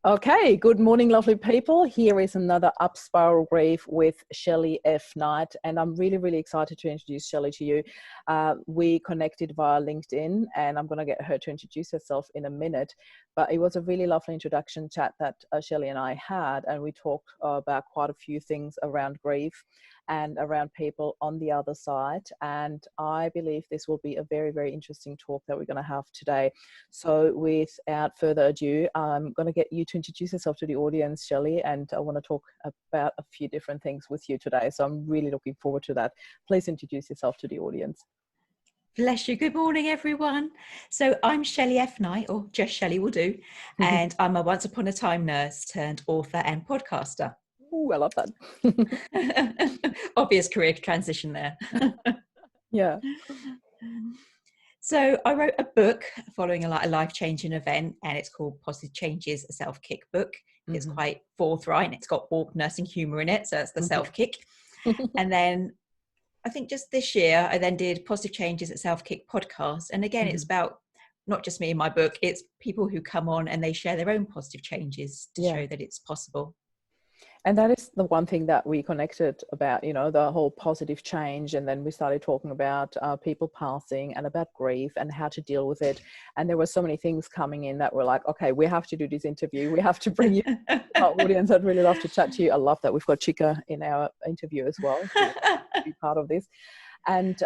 Okay, good morning, lovely people. Here is another Up Spiral Grief with Shelley F Knight, and I'm really, really excited to introduce Shelley to you. We connected via LinkedIn, and I'm going to get her to introduce herself in a minute, but it was a really lovely introduction chat that Shelley and I had, and we talked about quite a few things around grief and around people on the other side, and I believe this will be a very, very interesting talk that we're going to have today. So without further ado, I'm going to get you to introduce yourself to the audience, Shelley, and I want to talk about a few different things with you today. So I'm really looking forward to that. Please introduce yourself to the audience. Bless you. Good morning, everyone. So I'm Shelley F Knight, or just Shelley will do, and I'm a once upon a time nurse turned author and podcaster. Ooh, I love that. Obvious career transition there. Yeah. So I wrote a book following a life-changing event, and it's called Positive Changes, a Self-Kick book. It's quite forthright, and it's got warped nursing humour in it, so it's the self-kick. And then I think just this year, I then did Positive Changes at Self-Kick podcast. And again, it's about not just me in my book, it's people who come on and they share their own positive changes to show that it's possible. And that is the one thing that we connected about, you know, the whole positive change. And then we started talking about people passing and about grief and how to deal with it. And there were so many things coming in that were like, okay, we have to do this interview. We have to bring you our audience. I'd really love to chat to you. I love that we've got Chica in our interview as well to be part of this. And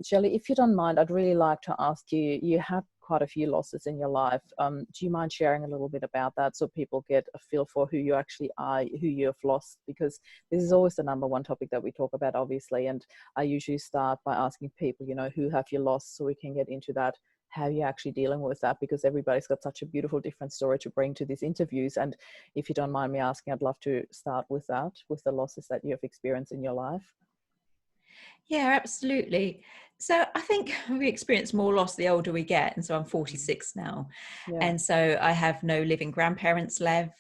Shelley, if you don't mind, I'd really like to ask you, you have quite a few losses in your life. Do you mind sharing a little bit about that so people get a feel for who you actually are, who you have lost? Because this is always the number one topic that we talk about, obviously. And I usually start by asking people, you know, who have you lost, so we can get into that, how you're actually dealing with that, because everybody's got such a beautiful different story to bring to these interviews. And if you don't mind me asking, I'd love to start with that, with the losses that you have experienced in your life. Yeah, absolutely. So I think we experience more loss the older we get. And so I'm 46 now. Yeah. And so I have no living grandparents left.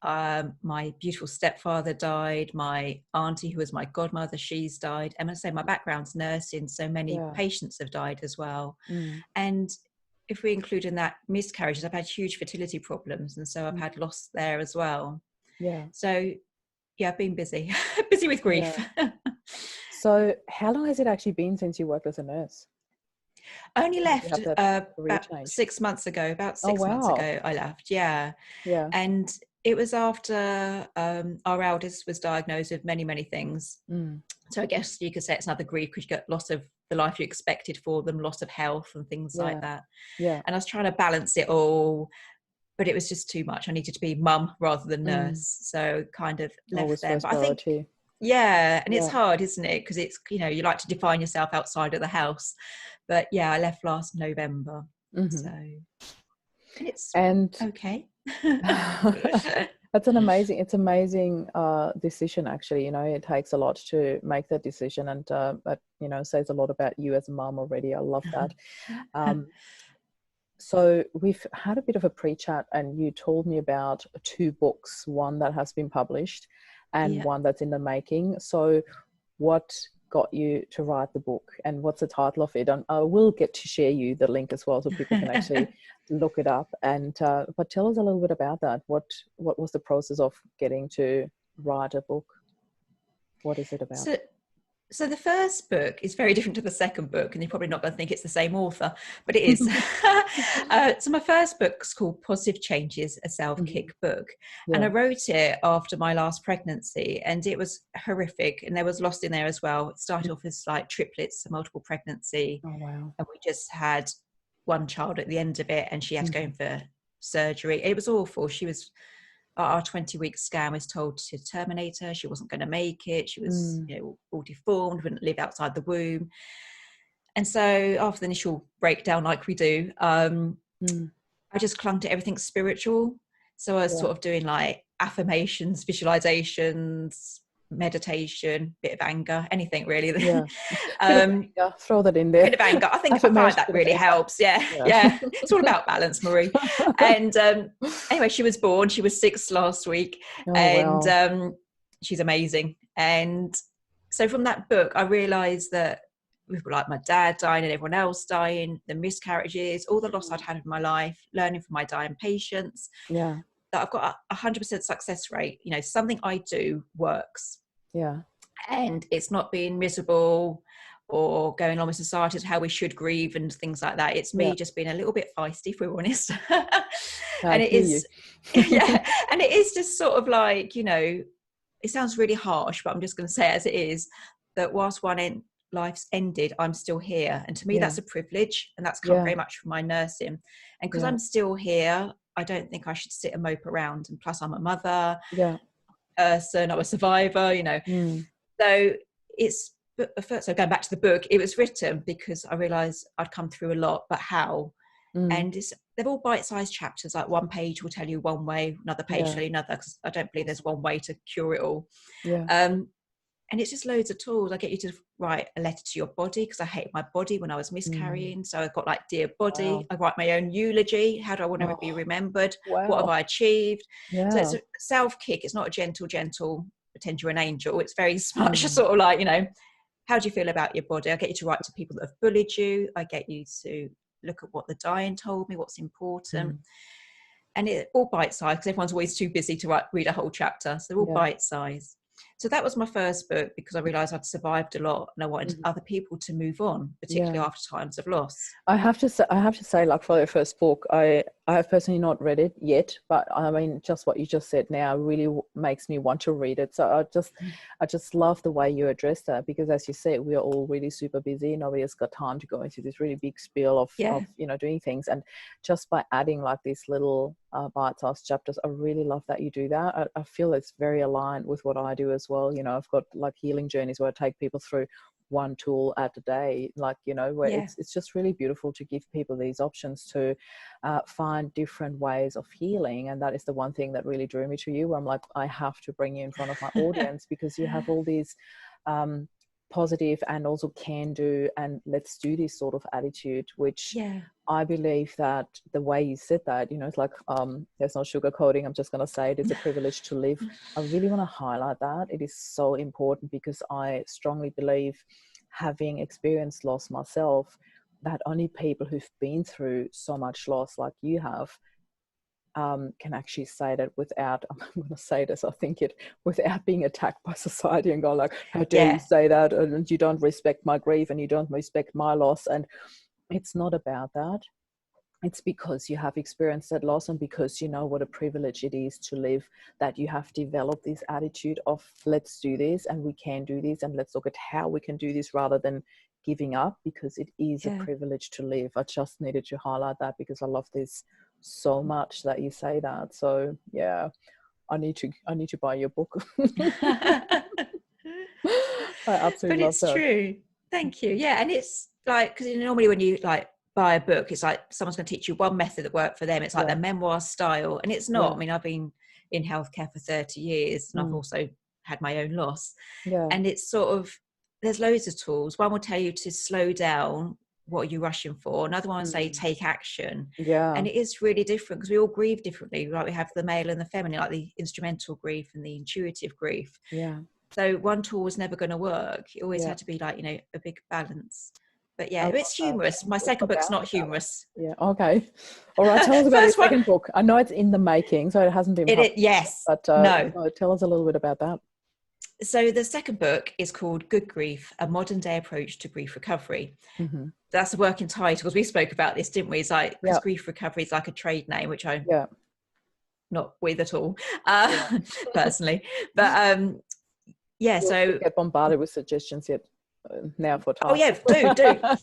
My beautiful stepfather died. My auntie, who was my godmother, she's died. And I say my background's nursing, so many patients have died as well. And if we include in that miscarriages, I've had huge fertility problems. And so I've had loss there as well. Yeah. So yeah, I've been busy, busy with grief. Yeah. So how long has it actually been since you worked as a nurse? I only left about 6 months ago. About 6 months ago, I left. Yeah. And it was after our eldest was diagnosed with many, many things. So I guess you could say it's another grief, because you get loss of the life you expected for them, loss of health and things like that. And I was trying to balance it all, but it was just too much. I needed to be mum rather than nurse. So kind of left there. But I think, and it's hard, isn't it? Because it's, you know, you like to define yourself outside of the house. But yeah, I left last November. So it's okay. That's an amazing decision, actually. You know, it takes a lot to make that decision, and that, you know, says a lot about you as a mum already. I love that. So we've had a bit of a pre-chat, and you told me about 2 books, one that has been published and one that's in the making. So what got you to write the book, and what's the title of it? And I will get to share you the link as well, so people can actually look it up. And but tell us a little bit about that. What was the process of getting to write a book? What is it about? So the first book is very different to the second book, and you're probably not going to think it's the same author, but it is. So my first book's called Positive Changes, a Self-Kick book. And I wrote it after my last pregnancy, and it was horrific. And there was loss in there as well. It started off as like triplets, a multiple pregnancy. Oh, wow. And we just had one child at the end of it, and she had to go in for surgery. It was awful. She was... Our 20-week scan was told to terminate her. She wasn't going to make it. She was, you know, all deformed, wouldn't live outside the womb. And so after the initial breakdown, like we do, I just clung to everything spiritual. So I was sort of doing like affirmations, visualizations, meditation, bit of anger, anything really. Throw that in there. Bit of anger. I find that really helps. Yeah. It's all about balance, Marie. And anyway, she was born. She was 6 last week, she's amazing. And so from that book, I realised that with like my dad dying and everyone else dying, the miscarriages, all the loss I'd had in my life, learning from my dying patients. that I've got a 100% success rate. You know, something I do works. Yeah. And it's not being miserable or going on with society, how we should grieve and things like that. It's me just being a little bit feisty, if we're honest. And it is, yeah. And it is just sort of like, you know, it sounds really harsh, but I'm just going to say it as it is, that whilst life's ended, I'm still here. And to me, that's a privilege. And that's come very much from my nursing. And because I'm still here, I don't think I should sit and mope around. And plus I'm a mother, person, I'm a survivor, you know. So so going back to the book, it was written because I realized I'd come through a lot, but how? And they're all bite-sized chapters. Like one page will tell you one way, another page will tell you another, because I don't believe there's one way to cure it all. And it's just loads of tools. I get you to write a letter to your body, because I hated my body when I was miscarrying. So I've got like, dear body. I write my own eulogy. How do I want to be remembered? What have I achieved? So it's a self-kick. It's not a gentle, pretend you're an angel. It's very much sort of like, you know, how do you feel about your body? I get you to write to people that have bullied you. I get you to look at what the dying told me, what's important. And it's all bite-sized, because everyone's always too busy to read a whole chapter. So they're all bite-sized. So that was my first book, because I realised I'd survived a lot, and I wanted other people to move on, particularly after times of loss. I have to say, like, for the first book, I have personally not read it yet, but I mean, just what you just said now really makes me want to read it. So I just love the way you address that, because as you said, we are all really super busy. Nobody has got time to go into this really big spiel of you know, doing things. And just by adding like these little bite-sized chapters, I really love that you do that. I feel it's very aligned with what I do as well. You know, I've got like healing journeys where I take people through one tool at a day, like, you know, where it's just really beautiful to give people these options to find different ways of healing. And that is the one thing that really drew me to you, where I'm like, I have to bring you in front of my audience, because you have all these positive and also can do and let's do this sort of attitude, which I believe that the way you said that, you know, it's like there's no sugarcoating. I'm just going to say it's a privilege to live. I really want to highlight that. It is so important, because I strongly believe, having experienced loss myself, that only people who've been through so much loss like you have can actually say that without, I'm going to say this, I think it, without being attacked by society and going like, how dare you say that, and you don't respect my grief and you don't respect my loss. And it's not about that. It's because you have experienced that loss, and because you know what a privilege it is to live, that you have developed this attitude of let's do this and we can do this and let's look at how we can do this, rather than giving up, because it is a privilege to live. I just needed to highlight that, because I love this so much that you say that. So yeah, I need to buy your book. I absolutely love that. But it's true. Thank you. Yeah, and it's like, because normally when you like buy a book, it's like someone's going to teach you one method that worked for them. It's like their memoir style, and it's not. I mean, I've been in healthcare for 30 years, and I've also had my own loss. And it's sort of, there's loads of tools. One will tell you to slow down. What are you rushing for? Another one will say take action. And it is really different, because we all grieve differently. Like we have the male and the feminine, like the instrumental grief and the intuitive grief. So one tool was never going to work. It always had to be like, you know, a big balance. But yeah, it's humorous. My second book's not humorous. Okay. All right. Tell us about your second book. I know it's in the making, so it hasn't been published. Yes. But no. Tell us a little bit about that. So the second book is called Good Grief, A Modern Day Approach to Grief Recovery. That's a working title, because we spoke about this, didn't we? It's like, because grief recovery is like a trade name, which I'm not with at all, personally. But so get bombarded with suggestions yet. Now for time. Oh yeah, do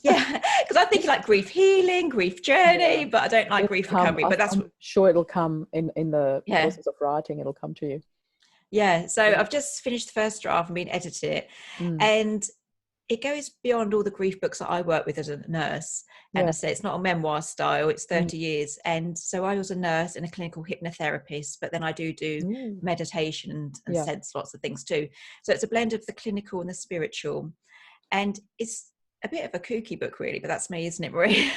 yeah, because I think like grief healing, grief journey, but I don't like grief recovery. But I'm sure it'll come in the process of writing. It'll come to you. So I've just finished the first draft and been edited it, and it goes beyond all the grief books that I work with as a nurse. And I say it's not a memoir style, it's 30 years. And so I was a nurse and a clinical hypnotherapist, but then I do meditation and sense lots of things too. So it's a blend of the clinical and the spiritual. And it's a bit of a kooky book, really, but that's me, isn't it, Marie?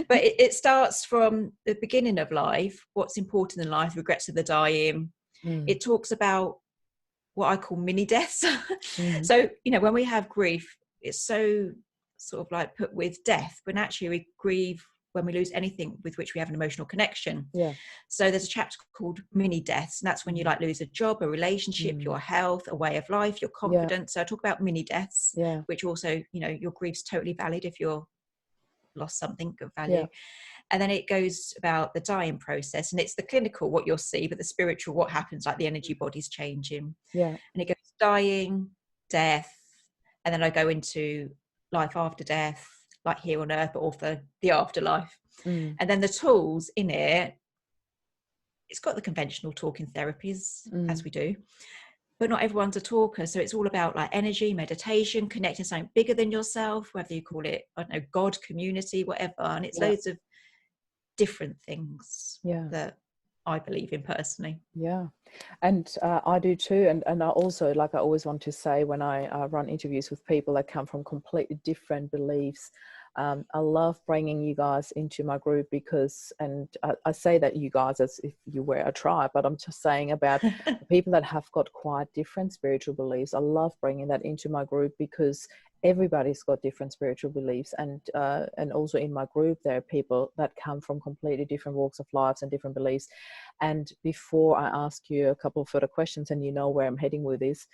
But it starts from the beginning of life, what's important in life, regrets of the dying. It talks about what I call mini deaths. So, you know, when we have grief, it's so sort of like put with death, when actually we grieve when we lose anything with which we have an emotional connection. Yeah. So there's a chapter called mini deaths, and that's when you like lose a job, a relationship, your health, a way of life, your confidence. So I talk about mini deaths, which also, you know, your grief's totally valid if you're lost something of value. And then it goes about the dying process, and it's the clinical, what you'll see, but the spiritual, what happens, like the energy body's changing. And it goes dying, death, and then I go into life after death, like here on earth, but also the afterlife. And then the tools in it, it's got the conventional talking therapies as we do, but not everyone's a talker. So it's all about like energy, meditation, connecting to something bigger than yourself, whether you call it, I don't know, God, community, whatever. And it's loads of different things that I believe in personally. And I do too. And I also, like I always want to say when I run interviews with people that come from completely different beliefs, I love bringing you guys into my group because, and I say that you guys as if you were a tribe, but I'm just saying about people that have got quite different spiritual beliefs. I love bringing that into my group because everybody's got different spiritual beliefs, and also in my group there are people that come from completely different walks of lives and different beliefs. And before I ask you a couple of further questions, and you know where I'm heading with this,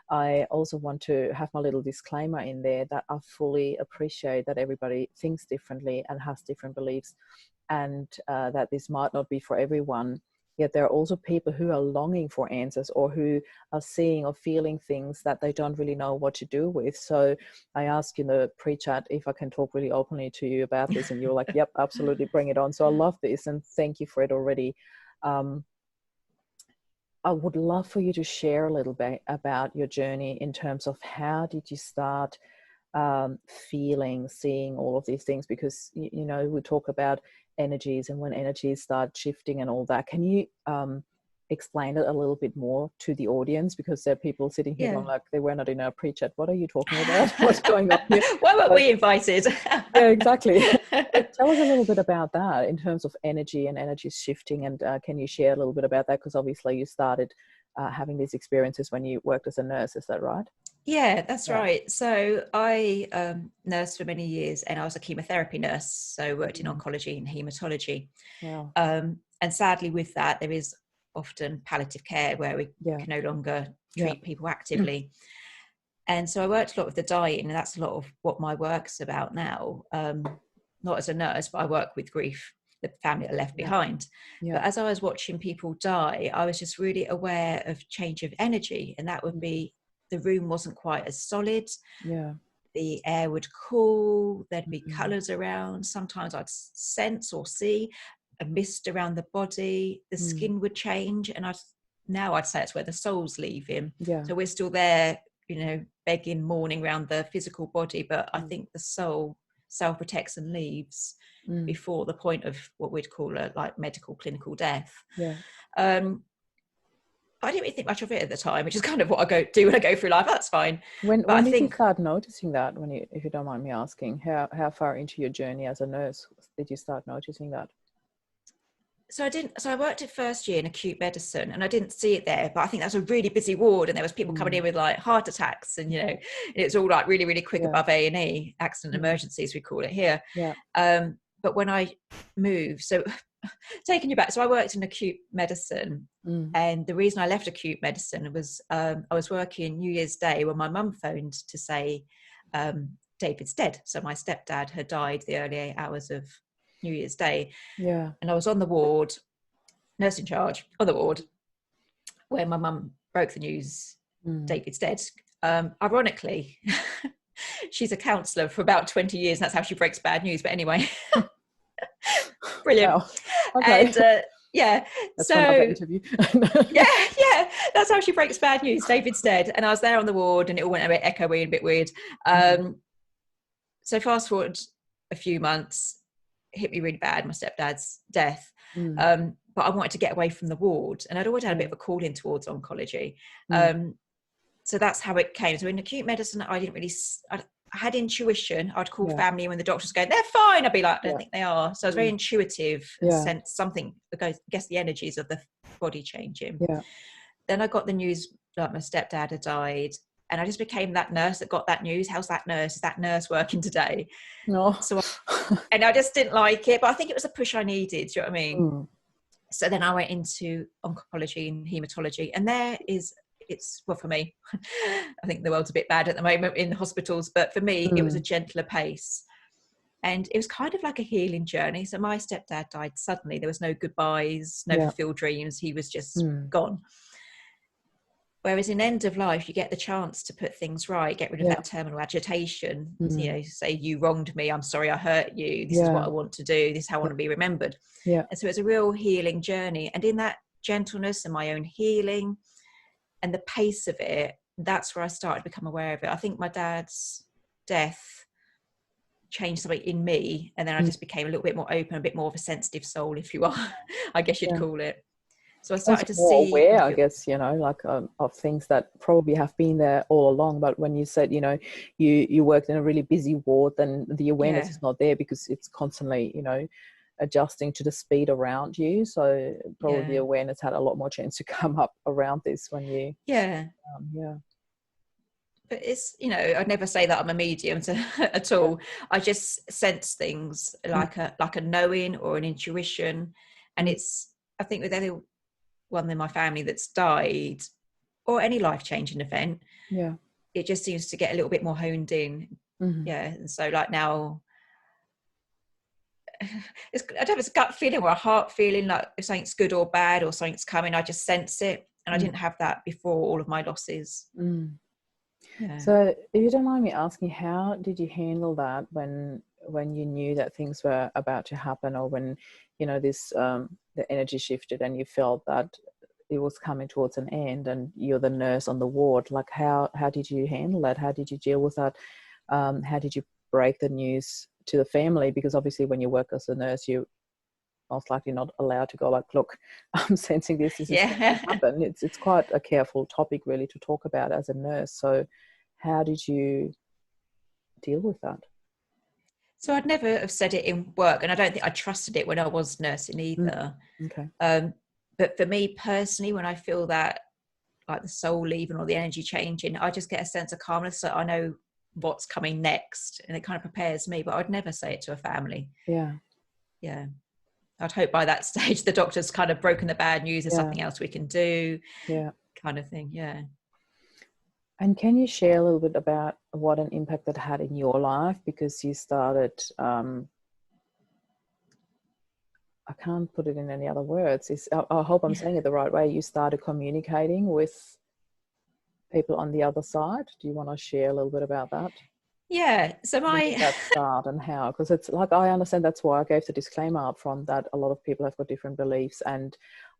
I also want to have my little disclaimer in there that I fully appreciate that everybody thinks differently and has different beliefs, and that this might not be for everyone. Yet there are also people who are longing for answers, or who are seeing or feeling things that they don't really know what to do with. So I asked in the pre-chat if I can talk really openly to you about this, and you were like, yep, absolutely, bring it on. So I love this, and thank you for it already. I would love for you to share a little bit about your journey in terms of how did you start feeling, seeing all of these things, because you know, we talk about energies and when energies start shifting and all that. Can you explain it a little bit more to the audience, because there are people sitting here going like, they were not in our pre-chat, what are you talking about? What's going on here? Why weren't we invited? Yeah, exactly. Tell us a little bit about that in terms of energy and energy shifting, and can you share a little bit about that, because obviously you started having these experiences when you worked as a nurse, is that right? Yeah, that's right. So I nursed for many years, and I was a chemotherapy nurse, so worked in oncology and hematology. And sadly with that, there is often palliative care where we can no longer treat people actively. And so I worked a lot with the dying, and that's a lot of what my work's about now. Not as a nurse, but I work with grief, the family that are left behind. But as I was watching people die, I was just really aware of change of energy, and that would be the room wasn't quite as solid. The air would cool, there'd be colours around. Sometimes I'd sense or see a mist around the body, the skin would change, and I'd say it's where the soul's leaving. So we're still there, you know, begging, mourning around the physical body, but I think the soul self-protects and leaves before the point of what we'd call a like medical clinical death. I didn't really think much of it at the time, which is kind of what I do when I go through life. That's fine. When did you start noticing that? If you don't mind me asking, how far into your journey as a nurse did you start noticing that? So I worked at first year in acute medicine, and I didn't see it there, but I think that's a really busy ward, and there was people coming in with like heart attacks, and you know, it's all like really, really quick above A&E, accident emergencies, we call it here. But when I moved, so taking you back, so I worked in acute medicine, and the reason I left acute medicine was I was working New Year's Day when my mum phoned to say David's dead. So my stepdad had died the early hours of New Year's Day. And I was on the ward, nurse in charge on the ward, where my mum broke the news, David's dead. Ironically, she's a counsellor for about 20 years, and that's how she breaks bad news. But anyway, brilliant. Wow. Okay. And that's so another interview. That's how she breaks bad news. David's dead, and I was there on the ward, and it all went a bit echoey and a bit weird. So fast forward a few months, hit me really bad, my stepdad's death. But I wanted to get away from the ward, and I'd always had a bit of a calling towards oncology. So that's how it came. So in acute medicine, I didn't really, I had intuition. I'd call family when the doctors go, they're fine. I'd be like, I don't think they are. So I was very intuitive and sensed something, I guess the energies of the body changing. Then I got the news that my stepdad had died, And I just became that nurse that got that news. How's that nurse? Is that nurse working today? No. And I just didn't like it, but I think it was a push I needed. Do you know what I mean? Mm. So then I went into oncology and hematology, and it's, well, for me, I think the world's a bit bad at the moment in hospitals, but for me, it was a gentler pace. And it was kind of like a healing journey. So my stepdad died suddenly. There was no goodbyes, no fulfilled dreams. He was just gone. Whereas in end of life, you get the chance to put things right, get rid of that terminal agitation. You know, say, you wronged me. I'm sorry I hurt you. This is what I want to do. This is how I want to be remembered. And so it's a real healing journey. And in that gentleness and my own healing and the pace of it, that's where I started to become aware of it. I think my dad's death changed something in me. And then I just became a little bit more open, a bit more of a sensitive soul, if you are, I guess you'd call it. So I started to see aware, I guess, you know, like of things that probably have been there all along. But when you said, you know, you worked in a really busy ward, then the awareness is not there because it's constantly, you know, adjusting to the speed around you. So probably the awareness had a lot more chance to come up around this when you But it's, you know, I'd never say that I'm a medium at all. I just sense things like a knowing or an intuition. And it's, I think with anyone in my family that's died or any life-changing event, it just seems to get a little bit more honed in. And so like now, I don't have a gut feeling or a heart feeling like if something's good or bad or something's coming. I just sense it. And I didn't have that before all of my losses. So if you don't mind me asking, how did you handle that when you knew that things were about to happen, or when, you know, this the energy shifted and you felt that it was coming towards an end and you're the nurse on the ward? Like how did you handle that? How did you deal with that? How did you break the news to the family? Because obviously when you work as a nurse, you most likely not allowed to go like, look, I'm sensing this is going to happen. It's quite a careful topic really to talk about as a nurse. So how did you deal with that? So I'd never have said it in work, and I don't think I trusted it when I was nursing either. But for me personally, when I feel that like the soul leaving or the energy changing, I just get a sense of calmness. So I know what's coming next, and it kind of prepares me, but I'd never say it to a family. I'd hope by that stage the doctor's kind of broken the bad news, there's something else we can do, kind of thing. And can you share a little bit about what an impact that had in your life? Because you started, I can't put it in any other words. I hope I'm saying it the right way. You started communicating with people on the other side. Do you want to share a little bit about that? So that start and how, because it's like, I understand, that's why I gave the disclaimer up front that a lot of people have got different beliefs, and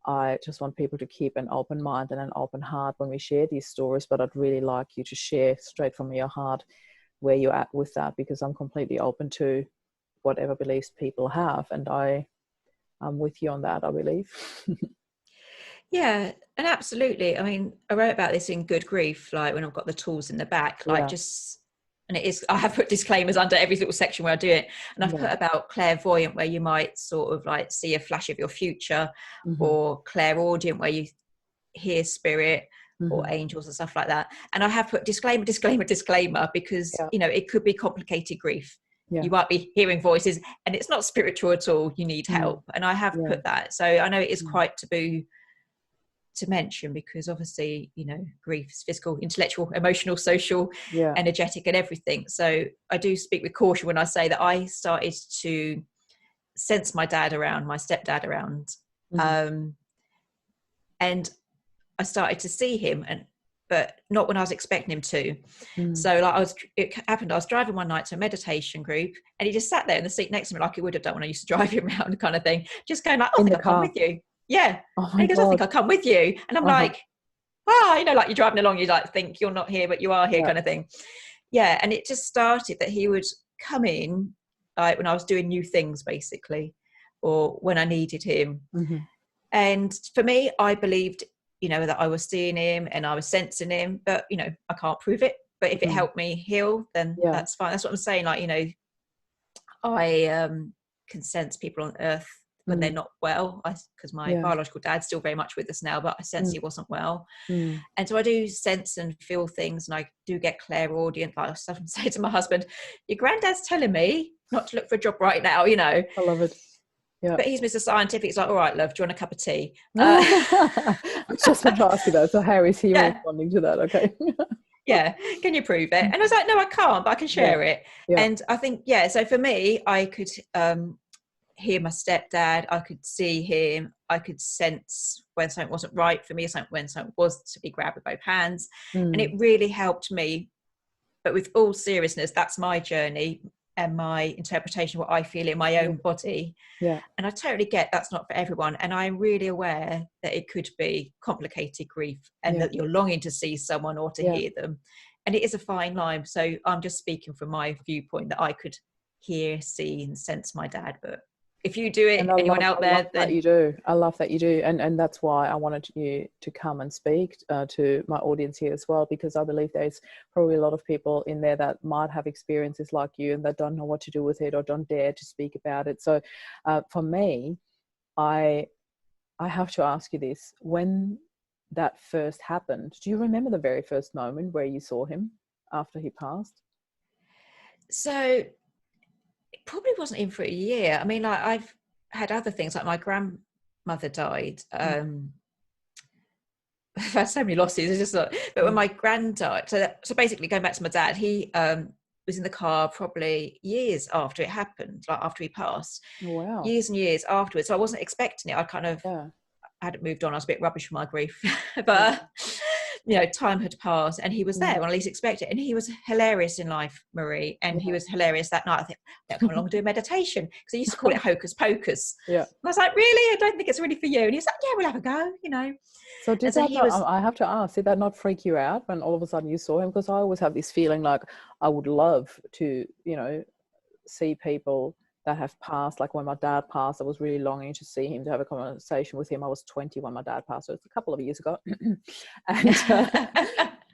I just want people to keep an open mind and an open heart when we share these stories. But I'd really like you to share straight from your heart where you're at with that, because I'm completely open to whatever beliefs people have, and I'm with you on that, I believe. And absolutely. I mean, I wrote about this in Good Grief, like when I've got the tools in the back, like and it is, I have put disclaimers under every little section where I do it. And I've put about clairvoyant, where you might sort of like see a flash of your future, or clairaudient, where you hear spirit or angels and stuff like that. And I have put disclaimer, because, you know, it could be complicated grief. You might be hearing voices and it's not spiritual at all. You need help. And I have put that. So I know it is quite taboo to mention, because obviously, you know, grief is physical, intellectual, emotional, social, energetic, and everything. So I do speak with caution when I say that I started to sense my dad around, my stepdad around, and I started to see him, but not when I was expecting him to. So like it happened, I was driving one night to a meditation group, and he just sat there in the seat next to me, like he would have done when I used to drive him around, kind of thing, just going like, I think I'll come with you. And he goes, I think I'll come with you. And I'm like, you know, like you're driving along, you like think you're not here, but you are here, kind of thing. And it just started that he would come in like when I was doing new things, basically, or when I needed him. And for me, I believed, you know, that I was seeing him and I was sensing him, but, you know, I can't prove it. But if it helped me heal, then that's fine. That's what I'm saying. Like, you know, I can sense people on earth when they're not well, because my biological dad's still very much with us now, but I sense he wasn't well. And so I do sense and feel things, and I do get clairaudient. Like I often say to my husband, your granddad's telling me not to look for a job right now, you know. I love it. Yeah. But he's Mr. Scientific. It's like, all right, love, do you want a cup of tea? I just want to ask you that. So how is he responding to that? Okay. Yeah, can you prove it? And I was like, no, I can't, but I can share it. And I think, so for me, I could hear my stepdad, I could see him, I could sense when something wasn't right for me, when something was to be grabbed with both hands. And it really helped me. But with all seriousness, that's my journey and my interpretation of what I feel in my own body. And I totally get that's not for everyone. And I'm really aware that it could be complicated grief, and that you're longing to see someone or to hear them. And it is a fine line. So I'm just speaking from my viewpoint that I could hear, see and sense my dad. But if you do it, anyone out there, then you do. I love that you do. And that's why I wanted you to come and speak to my audience here as well, because I believe there's probably a lot of people in there that might have experiences like you and that don't know what to do with it or don't dare to speak about it. So for me, I have to ask you this. When that first happened, do you remember the very first moment where you saw him after he passed? So it probably wasn't in for a year. I mean, like, I've had other things, like my grandmother died. I've had so many losses. It's just like, but when my grand died, so basically going back to my dad, he was in the car probably years after it happened, like after he passed. Wow. Years and years afterwards. So I wasn't expecting it. I kind of hadn't moved on. I was a bit rubbish for my grief, but you know, time had passed and he was there when I least expected. And he was hilarious in life, Marie. And he was hilarious that night. I think, I'll come along and do a meditation, because I used to call it hocus pocus. And I was like, really? I don't think it's really for you. And he was like, yeah, we'll have a go, you know. So did that I have to ask, did that not freak you out when all of a sudden you saw him? Because I always have this feeling like I would love to, you know, see people that have passed. Like when my dad passed, I was really longing to see him, to have a conversation with him. I was 20 when my dad passed, so it's a couple of years ago.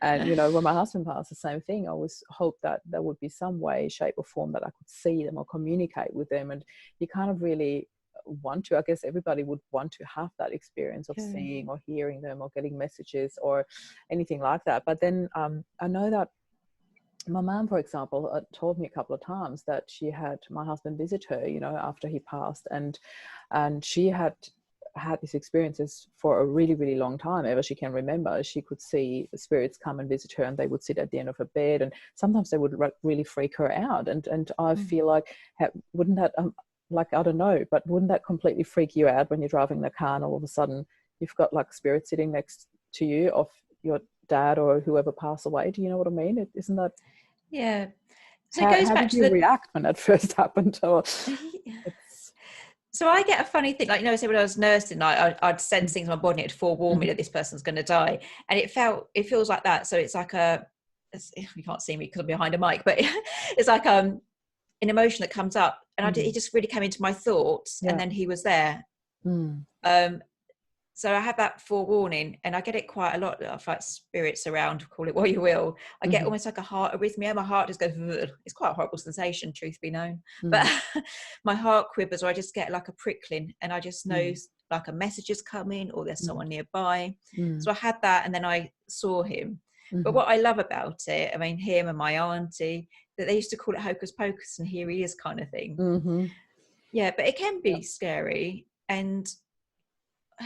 And you know, when my husband passed, the same thing. I always hoped that there would be some way, shape or form that I could see them or communicate with them. And you kind of really want to, I guess everybody would want to have that experience of seeing or hearing them or getting messages or anything like that. But then I know that my mum, for example, told me a couple of times that she had my husband visit her, you know, after he passed, and she had these experiences for a really, really long time, ever she can remember. She could see the spirits come and visit her, and they would sit at the end of her bed, and sometimes they would really freak her out. And I feel like, wouldn't that, like, I don't know, but wouldn't that completely freak you out when you're driving the car and all of a sudden you've got like spirits sitting next to you of your dad or whoever passed away? Do you know what I mean? Isn't that? Yeah. So how did you react when that first happened? Or so I get a funny thing, like, you know, say when I was nursing, like I'd sense things in my body, it'd forewarn me that this person's going to die, and it feels like that. So it's like you can't see me because I'm behind a mic, but it's like an emotion that comes up, and it just really came into my thoughts, and then he was there. So I have that forewarning, and I get it quite a lot of like spirits around, call it what you will. I get almost like a heart arrhythmia. My heart just goes, ugh. It's quite a horrible sensation, truth be known. But my heart quivers, or I just get like a prickling, and I just know like a message is coming, or there's someone nearby. So I had that, and then I saw him. But what I love about it, I mean, him and my auntie, that they used to call it hocus pocus, and here he is kind of thing. Yeah, but it can be scary. And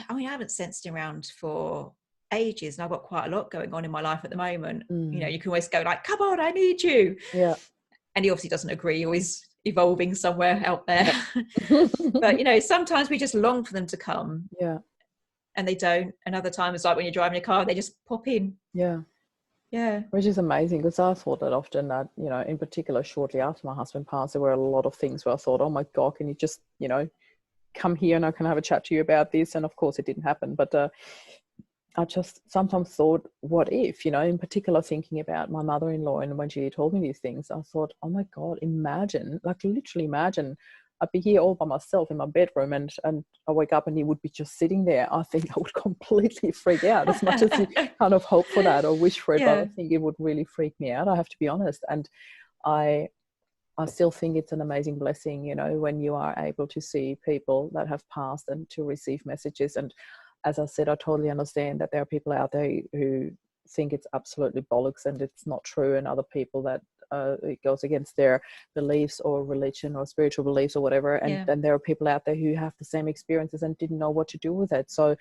I mean, I haven't sensed him around for ages, and I've got quite a lot going on in my life at the moment. You know, you can always go like, come on, I need you. And he obviously doesn't agree, or he's evolving somewhere out there. But, you know, sometimes we just long for them to come. And they don't. And other times, like when you're driving a car, they just pop in. Which is amazing, because I thought that often that, you know, in particular, shortly after my husband passed, there were a lot of things where I thought, oh my God, can you just, you know, come here and I can have a chat to you about this. And of course it didn't happen, but I just sometimes thought, what if, you know, in particular thinking about my mother-in-law, and when she told me these things, I thought, oh my God, imagine, like literally imagine I'd be here all by myself in my bedroom, and I wake up and he would be just sitting there. I think I would completely freak out, as much as you kind of hope for that or wish for it, but I think it would really freak me out, I have to be honest. And I I still think it's an amazing blessing, you know, when you are able to see people that have passed and to receive messages. And as I said, I totally understand that there are people out there who think it's absolutely bollocks and it's not true, and other people that it goes against their beliefs or religion or spiritual beliefs or whatever. And then there are people out there who have the same experiences and didn't know what to do with it. So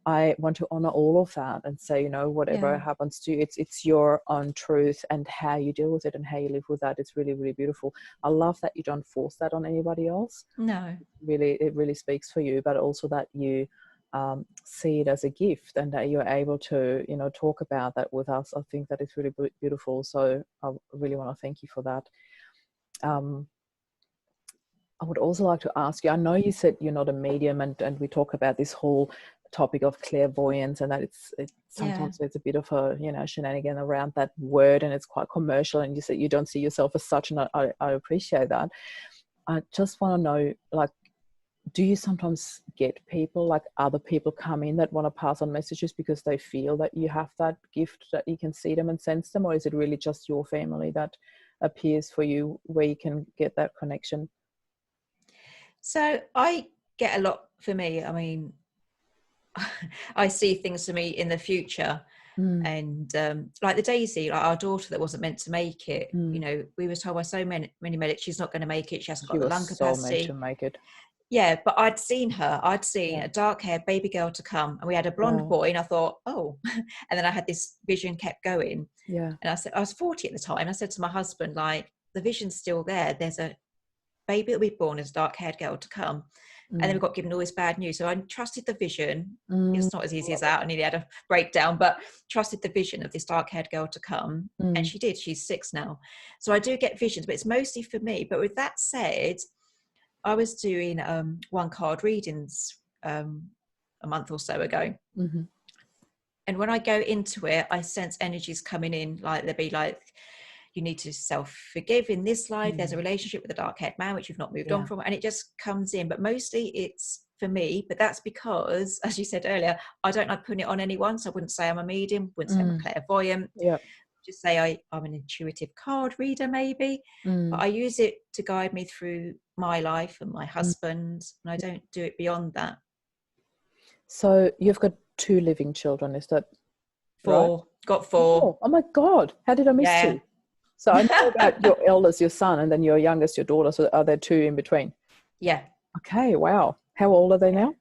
I want to honor all of that and say, you know, whatever happens to you, it's your own truth, and how you deal with it and how you live with that. It's really, really beautiful. I love that you don't force that on anybody else. No. Really, it really speaks for you, but also that you see it as a gift, and that you're able to, you know, talk about that with us. I think that is really beautiful. So I really want to thank you for that. I would also like to ask you, I know you said you're not a medium, and we talk about this whole topic of clairvoyance, and that it's sometimes there's a bit of a, you know, shenanigan around that word, and it's quite commercial, and you said you don't see yourself as such, and I appreciate that. I just want to know, like, do you sometimes get people, like other people come in that want to pass on messages because they feel that you have that gift, that you can see them and sense them, or is it really just your family that appears for you where you can get that connection? So I get a lot, for me, I mean, I see things for me in the future. And like the Daisy, like our daughter that wasn't meant to make it, you know, we were told by so many medics she's not going to make it, she hasn't got the lung capacity. So meant to make it. Yeah, but I'd seen a dark-haired baby girl to come, and we had a blonde boy, and I thought, oh, and then I had this vision kept going. Yeah. And I said, I was 40 at the time. I said to my husband, like, the vision's still there. There's a baby that we born as a dark-haired girl to come. And then we got given all this bad news. So I trusted the vision. It's not as easy as that. I nearly had a breakdown, but trusted the vision of this dark-haired girl to come. And she did. She's 6 now. So I do get visions, but it's mostly for me. But with that said, I was doing one card readings a month or so ago. And when I go into it, I sense energies coming in, like they'll be like, you need to self-forgive in this life. There's a relationship with a dark-haired man, which you've not moved on from. And it just comes in. But mostly it's for me. But that's because, as you said earlier, I don't like putting it on anyone. So I wouldn't say I'm a medium, wouldn't say I'm a clairvoyant. Just say I'm an intuitive card reader, maybe. But I use it to guide me through my life and my husband. And I don't do it beyond that. So you've got 2 living children, is that 4? Right? Got 4. Oh my God. How did I miss 2? So I know about your eldest, your son, and then your youngest, your daughter. So are there 2 in between? Yeah. Okay. Wow. How old are they now?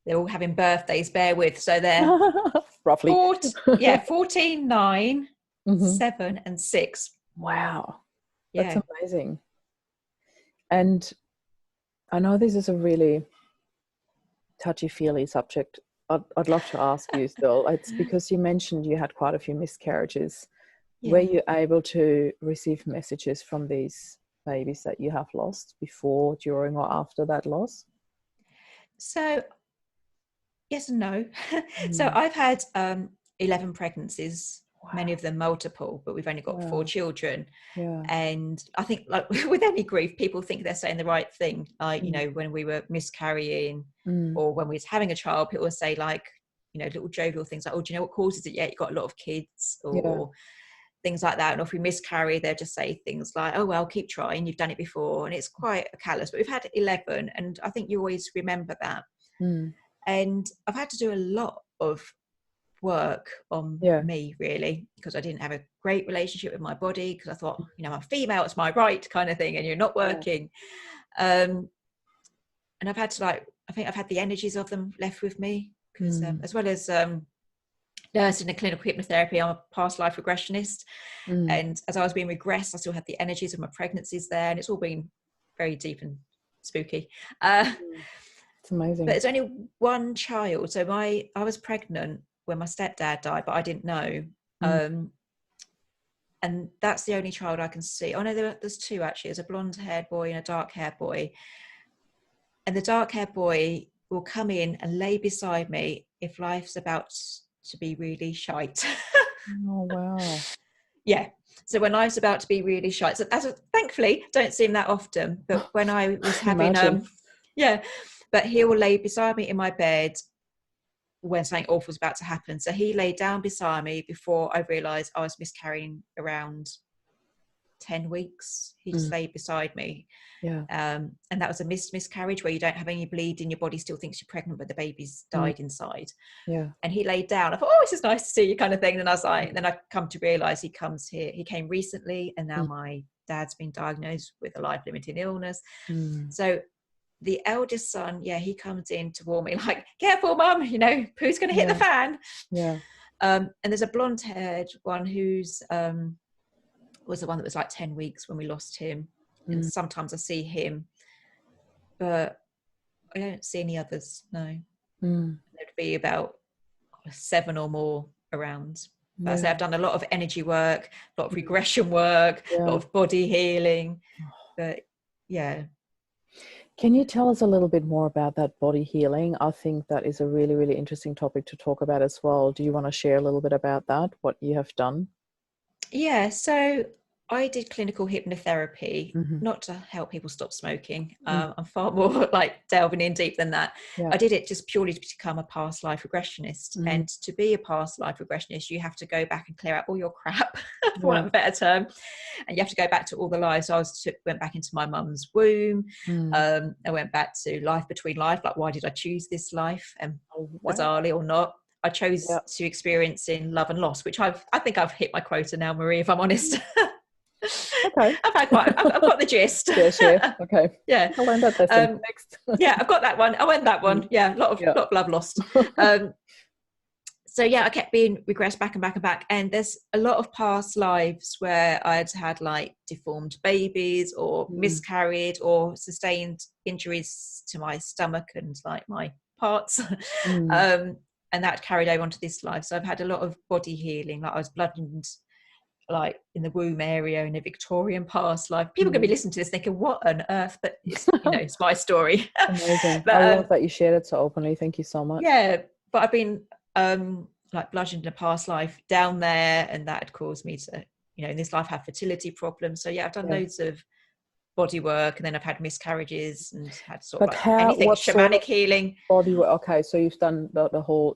They're all having birthdays, bear with. So they're roughly 14, 9, 7 and 6. Wow. That's amazing. And I know this is a really touchy-feely subject. I'd love to ask you still. It's because you mentioned you had quite a few miscarriages. Were you able to receive messages from these babies that you have lost before, during, or after that loss? So yes and no. So I've had 11 pregnancies, many of them multiple, but we've only got 4 children. And I think, like with any grief, people think they're saying the right thing. Like, you know, when we were miscarrying or when we was having a child, people would say, like, you know, little jovial things like, oh, do you know what causes it yet? You've got a lot of kids, or things like that. And if we miscarry, they'll just say things like, oh, well, keep trying, you've done it before. And it's quite a callous, but we've had 11, and I think you always remember that. And I've had to do a lot of work on me, really, because I didn't have a great relationship with my body, because I thought, you know, I'm female, it's my right kind of thing, and you're not working. And I've had to, like, I think I've had the energies of them left with me, because as well as nursing and clinical hypnotherapy, I'm a past life regressionist. And as I was being regressed, I still had the energies of my pregnancies there, and it's all been very deep and spooky. It's amazing. But it's only one child. So I was pregnant when my stepdad died, but I didn't know. And that's the only child I can see. Oh no, there's 2 actually. There's a blonde-haired boy and a dark-haired boy. And the dark-haired boy will come in and lay beside me if life's about to be really shite. Oh wow. So when life's about to be really shite, so thankfully don't see him that often, but when I was having but he will lay beside me in my bed when something awful was about to happen. So he lay down beside me before I realised I was miscarrying around 10 weeks. He just laid beside me. Yeah. And that was a miscarriage, where you don't have any bleeding, your body still thinks you're pregnant, but the baby's died inside. Yeah. And he laid down. I thought, oh, it's just nice to see you, kind of thing. And I was like, then I come to realize he came recently, and now my dad's been diagnosed with a life-limiting illness. So the eldest son, he comes in to warn me, like, careful, mum, you know, who's going to hit the fan? Yeah. And there's a blonde-haired one who's was the one that was like 10 weeks when we lost him. And sometimes I see him, but I don't see any others. No. There'd be about 7 or more around. But I say I've done a lot of energy work, a lot of regression work, a lot of body healing. But yeah. Can you tell us a little bit more about that body healing? I think that is a really, really interesting topic to talk about as well. Do you want to share a little bit about that, what you have done? Yeah, so I did clinical hypnotherapy, not to help people stop smoking. I'm far more like delving in deep than that. I did it just purely to become a past life regressionist. And to be a past life regressionist, you have to go back and clear out all your crap, for want of a better term. And you have to go back to all the lives. So went back into my mum's womb. I went back to life between life. Like, why did I choose this life? And bizarrely or not, I chose to experience in love and loss, which I think I've hit my quota now, Marie, if I'm honest. Okay. I've got the gist. Yeah. Okay. Yeah. I'll learn that lesson next. Yeah, I've got that one. I went that one. Yeah, a lot of love lost. So I kept being regressed back and back and back. And there's a lot of past lives where I'd had like deformed babies or miscarried or sustained injuries to my stomach and like my parts. And that carried over onto this life. So I've had a lot of body healing. Like, I was bludgeoned like in the womb area in a Victorian past life. People could be listening to this thinking, what on earth? But it's, it's my story. Amazing. But, I love that you shared it so openly. Thank you so much. Yeah, but I've been like bludgeoned in a past life down there, and that had caused me to, in this life have fertility problems. So I've done loads of body work, and then I've had miscarriages and had sort of like anything shamanic healing. Body work. Okay, so you've done the whole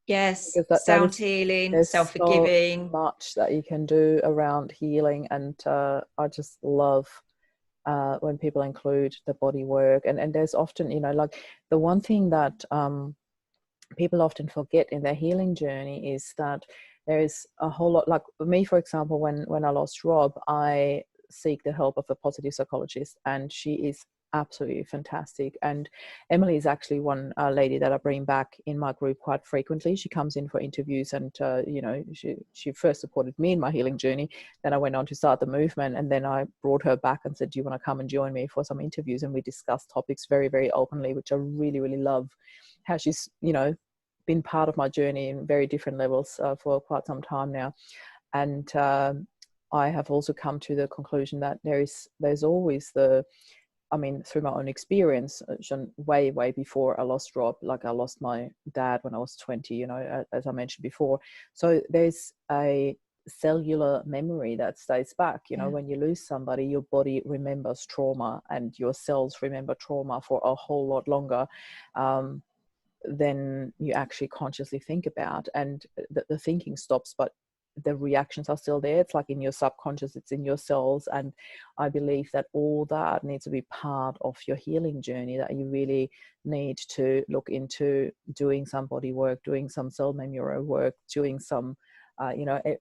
Yes, sound healing, self-forgiving. So much that you can do around healing, and I just love when people include the body work. And there's often, like the one thing that people often forget in their healing journey is that there is a whole lot. Like me, for example, when I lost Rob, I seek the help of a positive psychologist, and she is absolutely fantastic. And Emily is actually one lady that I bring back in my group quite frequently. She comes in for interviews, and she first supported me in my healing journey. Then I went on to start the movement, and then I brought her back and said, do you want to come and join me for some interviews? And we discussed topics very, very openly, which I really, really love. How she's been part of my journey in very different levels for quite some time now. And I have also come to the conclusion that there's always through my own experience, way before I lost Rob. Like, I lost my dad when I was 20, as I mentioned before. So there's a cellular memory that stays back. When you lose somebody, your body remembers trauma, and your cells remember trauma for a whole lot longer than you actually consciously think about. And the thinking stops, but the reactions are still there. It's like in your subconscious, it's in your cells. And I believe that all that needs to be part of your healing journey, that you really need to look into doing some body work, doing some cell memory work, doing some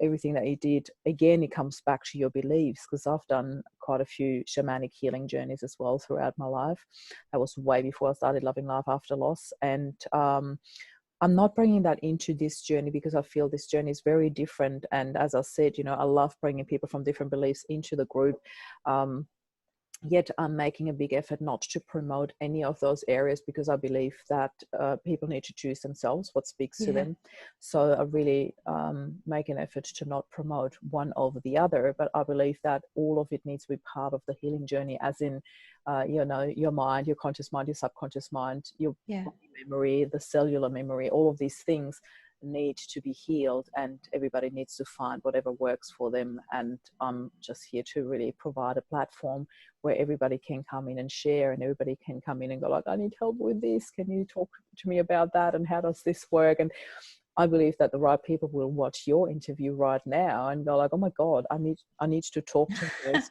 everything that you did. Again, it comes back to your beliefs, because I've done quite a few shamanic healing journeys as well throughout my life. That was way before I started loving life after loss. And I'm not bringing that into this journey because I feel this journey is very different. And as I said, I love bringing people from different beliefs into the group. Yet I'm making a big effort not to promote any of those areas, because I believe that people need to choose themselves what speaks to them. So I really make an effort to not promote one over the other, but I believe that all of it needs to be part of the healing journey, as in, your mind, your conscious mind, your subconscious mind, your body memory, the cellular memory, all of these things need to be healed, and everybody needs to find whatever works for them. And I'm just here to really provide a platform where everybody can come in and share, and everybody can come in and go like, I need help with this, can you talk to me about that, and how does this work? And I believe that the right people will watch your interview right now and go like, oh my God, I need to talk to this.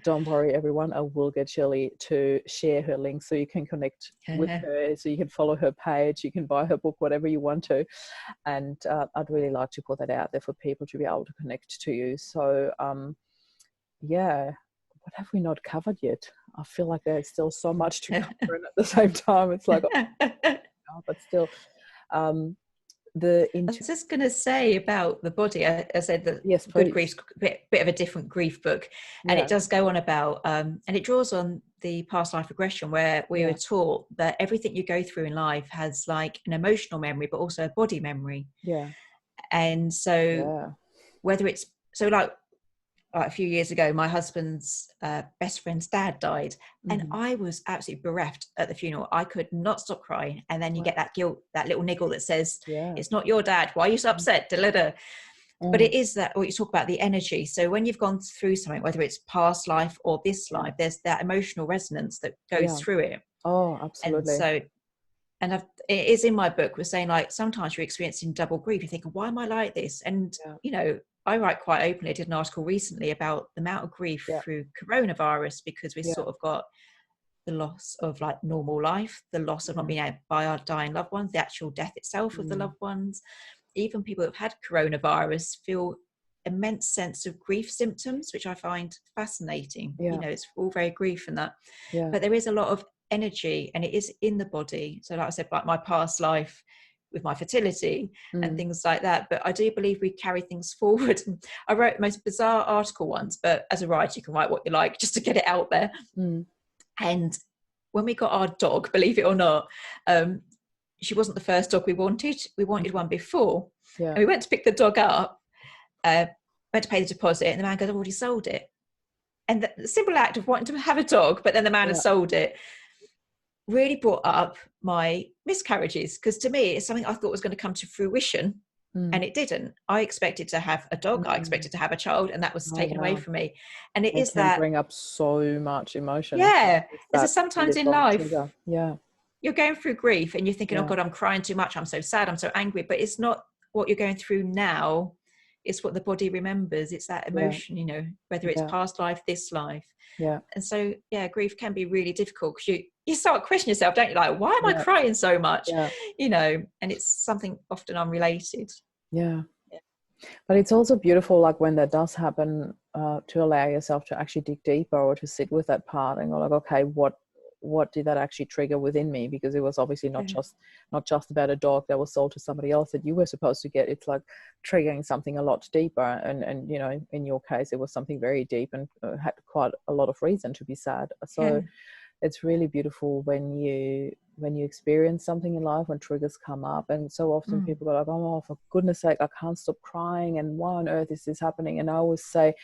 Don't worry, everyone. I will get Shelley to share her link so you can connect with her, so you can follow her page, you can buy her book, whatever you want to. And I'd really like to put that out there for people to be able to connect to you. So, yeah, what have we not covered yet? I feel like there's still so much to cover, and at the same time, it's like, oh, but still. I was just going to say about the body. I said that yes, Good Grief's a bit of a different grief book, and it does go on about, and it draws on the past life regression, where we were taught that everything you go through in life has like an emotional memory, but also a body memory. Yeah. And so whether it's like a few years ago, my husband's best friend's dad died, and I was absolutely bereft at the funeral. I could not stop crying. And then you get that guilt, that little niggle that says, it's not your dad. Why are you so upset? But it is that what you talk about, the energy. So when you've gone through something, whether it's past life or this life, there's that emotional resonance that goes through it. Oh, absolutely. And so, it is in my book, we're saying like, sometimes you're experiencing double grief. You think, why am I like this? And, you know, I write quite openly. I did an article recently about the amount of grief through coronavirus, because we sort of got the loss of like normal life, the loss of not being able to buy our dying loved ones, the actual death itself of the loved ones. Even people who've had coronavirus feel immense sense of grief symptoms, which I find fascinating. You know, it's all very grief and that, but there is a lot of energy, and it is in the body. So like I said, like my past life with my fertility and things like that, but I do believe we carry things forward. I wrote the most bizarre article once, but as a writer you can write what you like just to get it out there. And when we got our dog, believe it or not, she wasn't the first dog we wanted one before, and we went to pick the dog up, went to pay the deposit, and the man goes, I've already sold it. And the simple act of wanting to have a dog, but then the man had sold it, really brought up my miscarriages, because to me it's something I thought was going to come to fruition, and it didn't. I expected to have a dog, I expected to have a child, and that was taken away from me. And it is that bring up so much emotion. It's sometimes in life you're going through grief and you're thinking, oh God, I'm crying too much, I'm so sad, I'm so angry, but it's not what you're going through now, it's what the body remembers. It's that emotion, you know, whether it's past life, this life. And so grief can be really difficult, because you start questioning yourself, don't you? Like, why am I crying so much? You know, and it's something often unrelated. But it's also beautiful, like when that does happen, to allow yourself to actually dig deeper, or to sit with that part and go like, okay, what did that actually trigger within me? Because it was obviously not just about a dog that was sold to somebody else that you were supposed to get. It's like triggering something a lot deeper, and you know, in your case it was something very deep, and had quite a lot of reason to be sad. So it's really beautiful when you experience something in life, when triggers come up. And so often people go like, oh, for goodness sake, I can't stop crying, and why on earth is this happening? And I always say,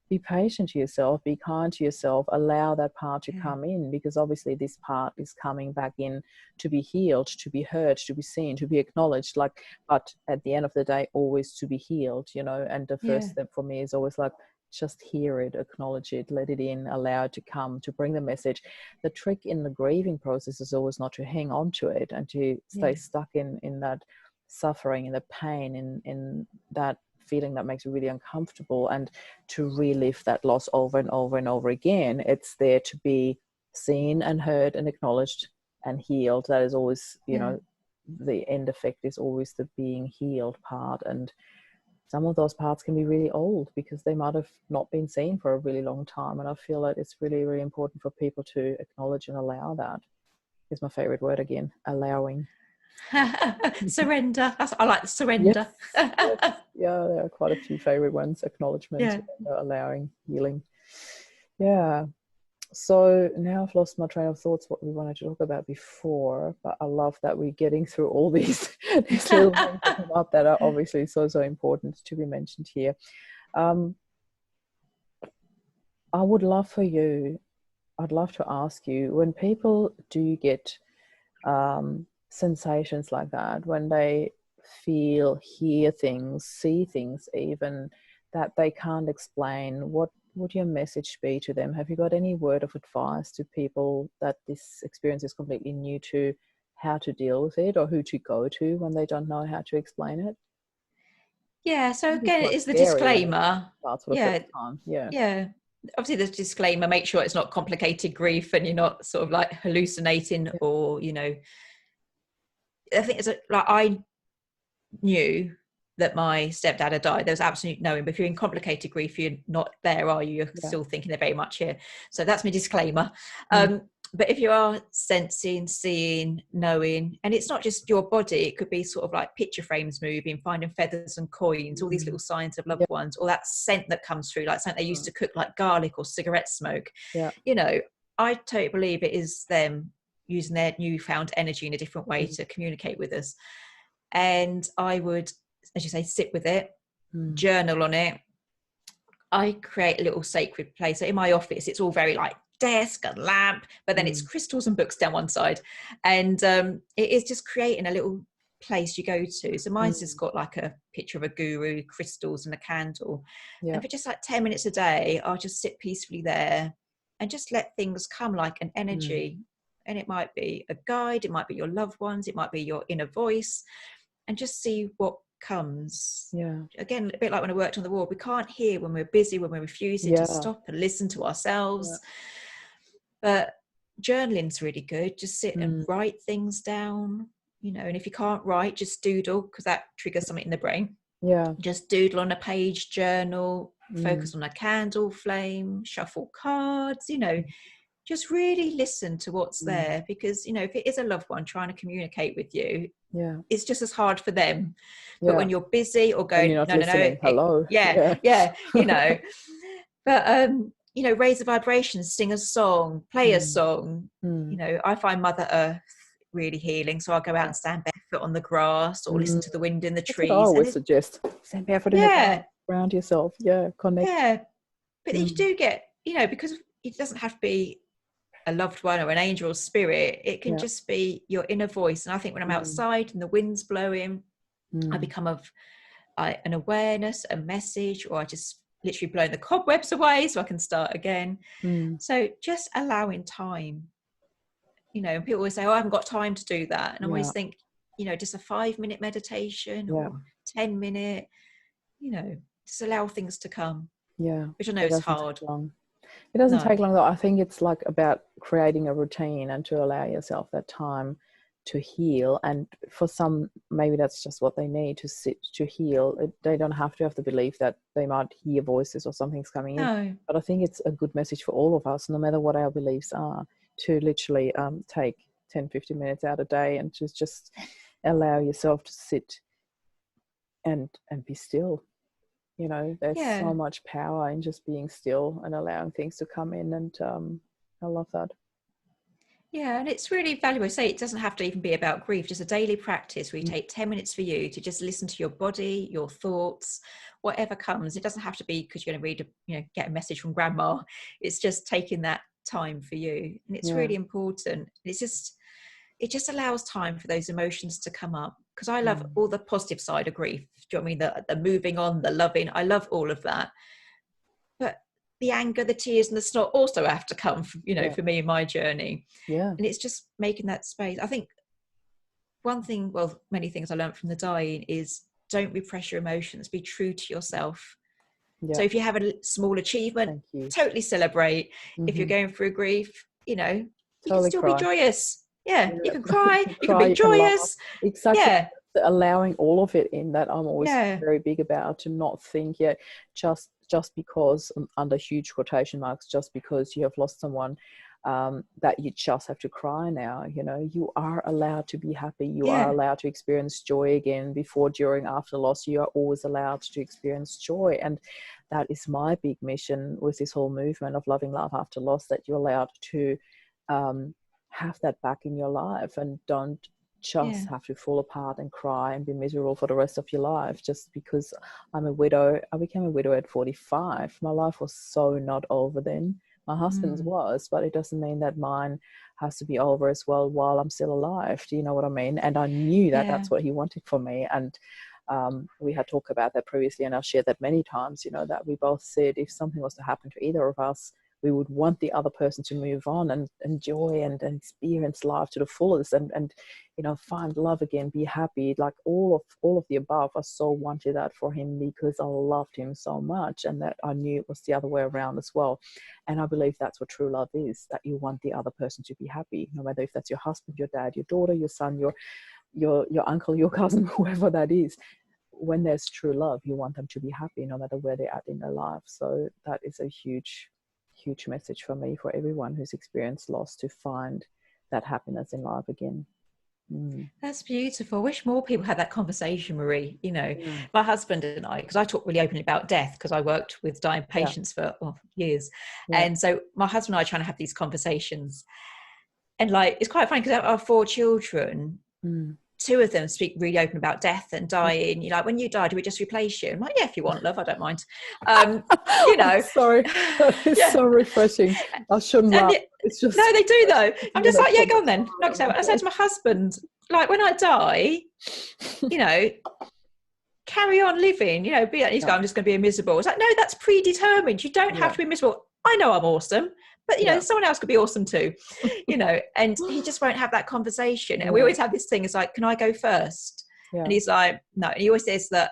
be patient to yourself, be kind to yourself, allow that part to come in, because obviously this part is coming back in to be healed, to be heard, to be seen, to be acknowledged, like, but at the end of the day, always to be healed, you know. And the first step for me is always like, just hear it, acknowledge it, let it in, allow it to come, to bring the message. The trick in the grieving process is always not to hang on to it and to stay stuck in that suffering, in the pain, in that feeling that makes you really uncomfortable, and to relive that loss over and over and over again. It's there to be seen and heard and acknowledged and healed. That is always, you know, the end effect is always the being healed part. And some of those parts can be really old because they might have not been seen for a really long time. And I feel that it's really, really important for people to acknowledge and allow that. Is my favorite word again, allowing. Surrender. I like surrender. Yes. Yeah, there are quite a few favorite ones: acknowledgement, allowing, healing. So now I've lost my train of thoughts what we wanted to talk about before, but I love that we're getting through all these little things that come up that are obviously so important to be mentioned here. I would love for you, I'd love to ask you, when people do get sensations like that, when they feel, hear things, see things even that they can't explain, what would your message be to them? Have you got any word of advice to people that this experience is completely new to? how to deal with it or who to go to when they don't know how to explain it? Yeah, so again, it's the disclaimer. Yeah. Obviously the disclaimer, make sure it's not complicated grief and you're not sort of like hallucinating or, you know, I think it's like I knew that my stepdad had died. There was absolutely no, but if you're in complicated grief, you're not there, are you? You're still thinking they're very much here. So that's my disclaimer. But if you are sensing, seeing, knowing, and it's not just your body, it could be sort of like picture frames moving, finding feathers and coins, all these little signs of loved ones, or that scent that comes through, like something they used to cook, like garlic or cigarette smoke. You know, I totally believe it is them using their newfound energy in a different way to communicate with us. And I would, as you say, sit with it, journal on it. I create a little sacred place. So in my office, it's all very like desk and lamp, but then it's crystals and books down one side. And it is just creating a little place you go to. So mine's just got like a picture of a guru, crystals and a candle. And for just like 10 minutes a day, I'll just sit peacefully there and just let things come like an energy. And it might be a guide, it might be your loved ones, it might be your inner voice, and just see what comes. Again, a bit like when I worked on the wall, we can't hear when we're busy, when we're refusing to stop and listen to ourselves. But journaling's really good. Just sit and write things down, you know, and if you can't write, just doodle, because that triggers something in the brain. Just doodle on a page, journal, focus on a candle flame, shuffle cards, you know, just really listen to what's there, because, you know, if it is a loved one trying to communicate with you, it's just as hard for them. But when you're busy or going, no, hello, you know, but you know, raise the vibrations, sing a song, play a song. You know, I find Mother Earth really healing, so I'll go out and stand barefoot on the grass or listen to the wind in the trees. I always suggest stand barefoot in the grass, ground yourself, connect. But you do get, you know, because it doesn't have to be a loved one or an angel or spirit, it can just be your inner voice. And I think when I'm outside and the wind's blowing, I become of an awareness, a message, or I just literally blowing the cobwebs away so I can start again. So just allowing time, you know, and people always say, oh, I haven't got time to do that. And I always think, you know, just a 5-minute meditation or 10-minute, you know, just allow things to come. Which I know is hard. It doesn't take long though. I think it's like about creating a routine and to allow yourself that time to heal. And for some, maybe that's just what they need to sit to heal. They don't have to have the belief that they might hear voices or something's coming in. But I think it's a good message for all of us, no matter what our beliefs are, to literally take 10-15 minutes out a day and just allow yourself to sit and be still. You know, there's so much power in just being still and allowing things to come in, and I love that. Yeah, and it's really valuable. Say it doesn't have to even be about grief, just a daily practice where you take 10 minutes for you to just listen to your body, your thoughts, whatever comes. It doesn't have to be because you're going to read, get a message from grandma. It's just taking that time for you. And it's really important. It just allows time for those emotions to come up. Because I love all the positive side of grief. Do you know what I mean? The moving on, the loving. I love all of that. But the anger, the tears and the snot also have to come, for me in my journey. And it's just making that space. I think one thing, well, many things I learned from the dying is don't repress your emotions. Be true to yourself. So if you have a small achievement, totally celebrate. If you're going through grief, you can still be joyous. You can cry, you can be joyous. Exactly. Allowing all of it in, that I'm always very big about, to not think just because, under huge quotation marks, just because you have lost someone, that you just have to cry now. You are allowed to be happy. You are allowed to experience joy again. Before, during, after loss, you are always allowed to experience joy. And that is my big mission with this whole movement of loving love after loss, that you're allowed to have that back in your life, and don't just have to fall apart and cry and be miserable for the rest of your life just because I'm a widow. I became a widow at 45. My life was so not over then. My husband's was, but it doesn't mean that mine has to be over as well while I'm still alive. Do you know what I mean? And I knew that that's what he wanted for me. And we had talked about that previously, and I've shared that many times, that we both said if something was to happen to either of us, we would want the other person to move on and enjoy and experience life to the fullest, and you know, find love again, be happy. Like all of the above. I so wanted that for him because I loved him so much, and that I knew it was the other way around as well. And I believe that's what true love is, that you want the other person to be happy, no matter if that's your husband, your dad, your daughter, your son, your uncle, your cousin, whoever that is. When there's true love, you want them to be happy no matter where they're at in their life. So that is a huge message for me, for everyone who's experienced loss, to find that happiness in life again. That's beautiful. I wish more people had that conversation, Marie. You know, my husband and I, because I talk really openly about death because I worked with dying patients for years. And so my husband and I are trying to have these conversations. And like, it's quite funny because our 4 children, 2 of them speak really open about death and dying. You're like, when you die, do we just replace you? I'm like, yeah, if you want, love, I don't mind. You know. I'm sorry, that is so refreshing. I shouldn't laugh. It's just, no, they do though. I'm just like, yeah, go on then. Like I said to my husband, like, when I die, you know, carry on living, you know, he's going, I'm just going to be miserable. It's like, no, that's predetermined. You don't have to be miserable. I know I'm awesome, but you know, someone else could be awesome too, you know. And he just won't have that conversation. And we always have this thing, it's like, can I go first? And he's like, no. And he always says that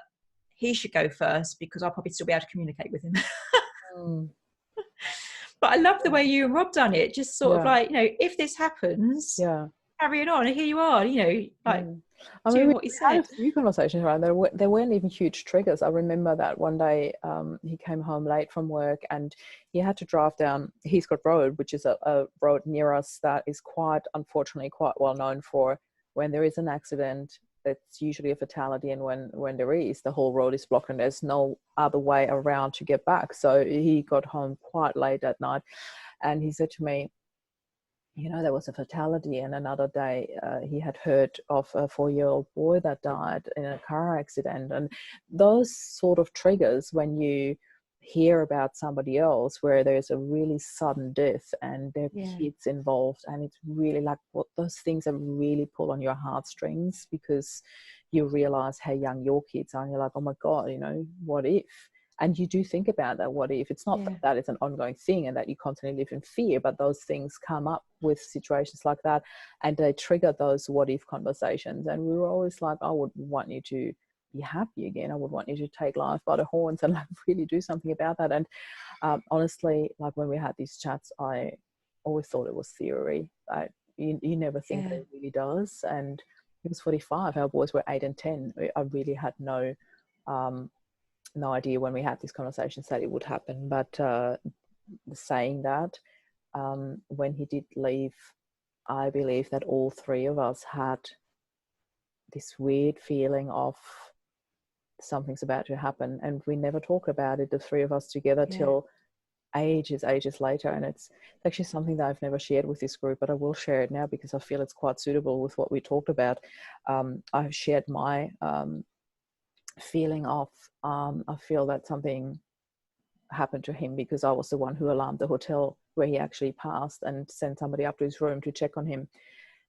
he should go first because I'll probably still be able to communicate with him. But I love the way you and Rob done it. Just sort of like, you know, if this happens, carry it on. And here you are, you know, like, I mean, we had a few conversations around there. There weren't even huge triggers. I remember that one day he came home late from work and he had to drive down Heathcote Road, which is a road near us that is unfortunately quite well known for when there is an accident, it's usually a fatality, and when there is, the whole road is blocked and there's no other way around to get back. So he got home quite late at night and he said to me, you know, there was a fatality, and another day he had heard of a 4-year-old boy that died in a car accident. And those sort of triggers, when you hear about somebody else where there's a really sudden death and there are kids involved, and it's really like what those things that really pull on your heartstrings, because you realize how young your kids are and you're like, oh my God, you know, what if? And you do think about that, what if? It's not that it's an ongoing thing and that you constantly live in fear, but those things come up with situations like that and they trigger those what if conversations. And we were always like, I would want you to be happy again. I would want you to take life by the horns and like really do something about that. And honestly, like when we had these chats, I always thought it was theory. You never think that it really does. And he was 45. Our boys were 8 and 10. I really had no idea when we had these conversations that it would happen. But saying that, when he did leave, I believe that all 3 of us had this weird feeling of something's about to happen, and we never talk about it, the 3 of us together, till ages later. And it's actually something that I've never shared with this group, but I will share it now because I feel it's quite suitable with what we talked about. I've shared my feeling of I feel that something happened to him because I was the one who alarmed the hotel where he actually passed and sent somebody up to his room to check on him.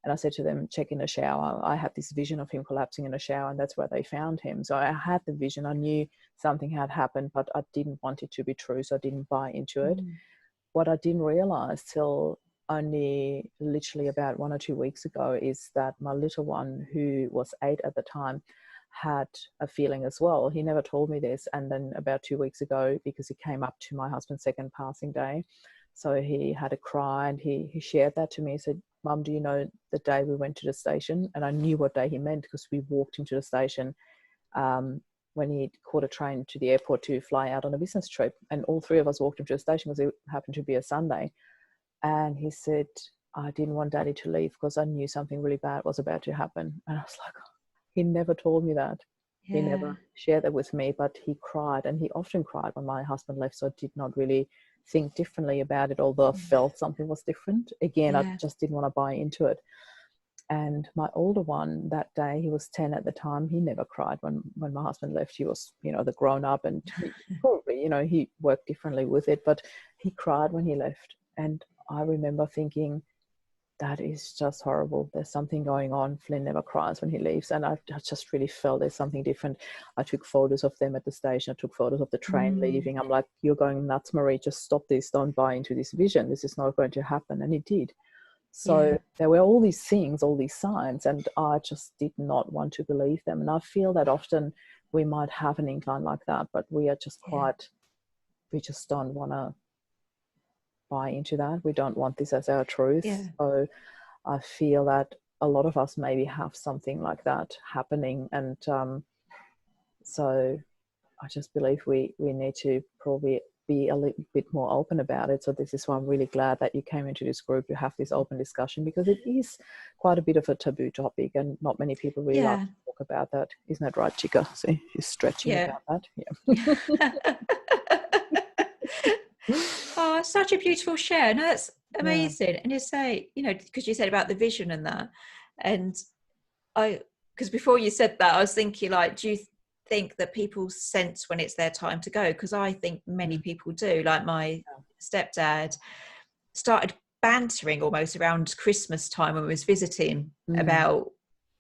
And I said to them, check in the shower. I had this vision of him collapsing in the shower, and that's where they found him. So I had the vision. I knew something had happened, but I didn't want it to be true, so I didn't buy into it. What I didn't realize till only literally about 1 or 2 weeks ago is that my little one, who was 8 at the time, had a feeling as well. He never told me this. And then about 2 weeks ago, because he came up to my husband's second passing day, so he had a cry and he shared that to me. He said, Mum, do you know the day we went to the station? And I knew what day he meant because we walked him to the station when he caught a train to the airport to fly out on a business trip. And all 3 of us walked him to the station because it happened to be a Sunday. And he said, I didn't want Daddy to leave because I knew something really bad was about to happen. And I was like, he never told me that. He never shared that with me, but he cried, and he often cried when my husband left. So I did not really think differently about it, although I felt something was different. Again, I just didn't want to buy into it. And my older one, that day, he was 10 at the time, he never cried when my husband left. He was, you know, the grown up, and he probably, you know, he worked differently with it, but he cried when he left. And I remember thinking, that is just horrible. There's something going on. Flynn never cries when he leaves. And I just really felt there's something different. I took photos of them at the station. I took photos of the train leaving. I'm like, you're going nuts, Marie. Just stop this. Don't buy into this vision. This is not going to happen. And it did. So there were all these things, all these signs, and I just did not want to believe them. And I feel that often we might have an incline like that, but we are just we just don't want to buy into that. We don't want this as our truth. So I feel that a lot of us maybe have something like that happening, and so I just believe we need to probably be a little bit more open about it. So this is why I'm really glad that you came into this group to have this open discussion, because it is quite a bit of a taboo topic and not many people really like to talk about that. Isn't that right, Chica? See, she's stretching about that. Oh, such a beautiful share. No, that's amazing. And you say, you know, because you said about the vision and that, and because before you said that, I was thinking, like, do you think that people sense when it's their time to go? Because I think many people do. Like my stepdad started bantering almost around Christmas time when we was visiting about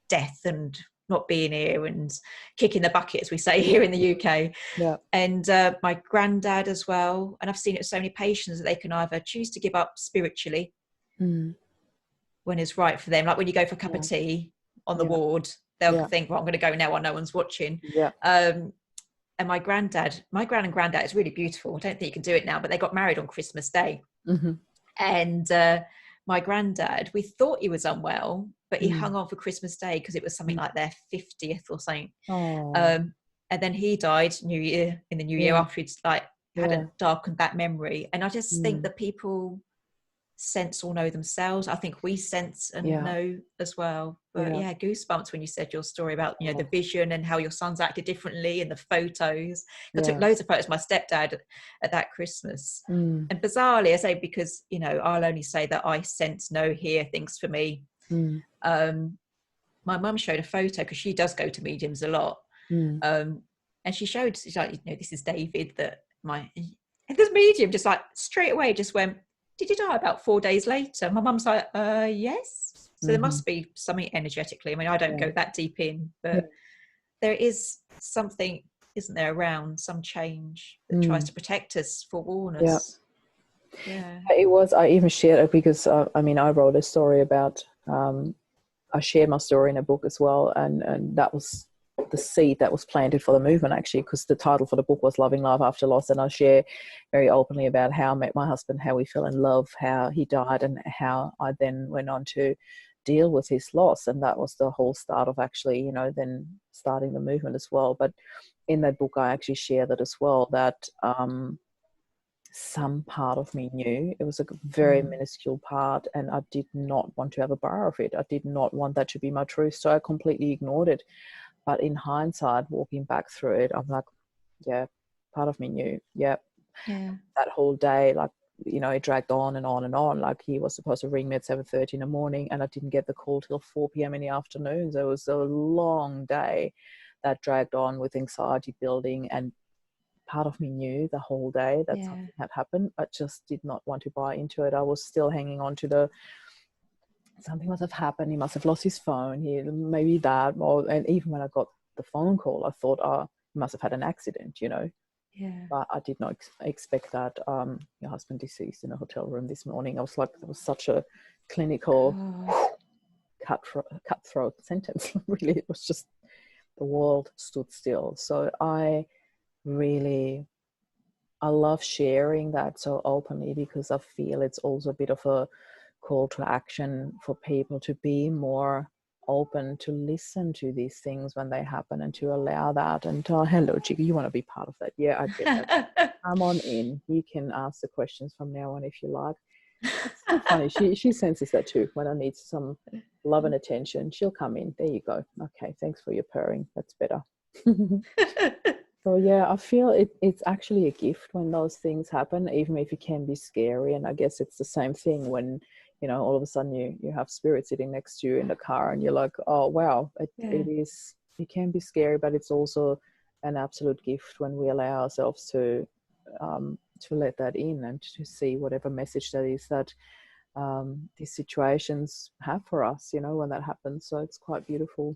death and not being here and kicking the bucket, as we say here in the UK. And my granddad as well. And I've seen it with so many patients that they can either choose to give up spiritually when it's right for them. Like when you go for a cup of tea on the ward, they'll think, well, I'm going to go now while no one's watching. And my gran and granddad is really beautiful. I don't think you can do it now, but they got married on Christmas Day. And my granddad, we thought he was unwell, but he hung on for Christmas Day because it was something like their 50th or something. And then he died in the new year after he'd like had darkened that memory. And I just think that people sense or know themselves. I think we sense and know as well. But goosebumps when you said your story about, you know, the vision and how your sons acted differently and the photos. I took loads of photos of my stepdad at that Christmas. And bizarrely, I say, because, you know, I'll only say that I sense, know, hear things for me. My mum showed a photo because she does go to mediums a lot. And she showed, she's like, you know, this is David, and this medium just like straight away just went, did you die about 4 days later? My mum's like, yes. So there must be something energetically. I mean, I don't go that deep in, but there is something, isn't there, around some change that tries to protect us, forewarn us. It was, I even shared it because, I mean, I wrote a story about, I shared my story in a book as well. And that was the seed that was planted for the movement, actually, because the title for the book was Loving Life After Loss. And I share very openly about how I met my husband, how we fell in love, how he died, and how I then went on to deal with his loss. And that was the whole start of actually, you know, then starting the movement as well. But in that book, I actually share that as well, that some part of me knew. It was a very minuscule part, and I did not want to have a bar of it. I did not want that to be my truth, so I completely ignored it. But in hindsight, walking back through it, I'm like, part of me knew. That whole day, like, you know, it dragged on and on and on. Like, he was supposed to ring me at 7:30 in the morning, and I didn't get the call till 4 p.m. in the afternoon. So it was a long day that dragged on with anxiety building, and part of me knew the whole day that something had happened, but just did not want to buy into it. I was still hanging on to something must have happened. He must have lost his phone. Maybe that. And even when I got the phone call, I thought, he must have had an accident, you know. But I did not expect that. Your husband deceased in a hotel room this morning. I was like, it was such a clinical, cutthroat sentence. Really, it was just the world stood still. So I love sharing that so openly, because I feel it's also a bit of a call to action for people to be more open to listen to these things when they happen, and to allow that. And hello, Chica, you want to be part of that? Yeah, I get that. Come on in. You can ask the questions from now on if you like. It's so funny. She senses that too. When I need some love and attention, she'll come in. There you go. Okay, thanks for your purring. That's better. So yeah, I feel it's actually a gift when those things happen, even if it can be scary. And I guess it's the same thing when, you know, all of a sudden you have spirit sitting next to you in the car, and you're like, oh wow, it can be scary, but it's also an absolute gift when we allow ourselves to let that in, and to see whatever message that is that these situations have for us, you know, when that happens. So it's quite beautiful.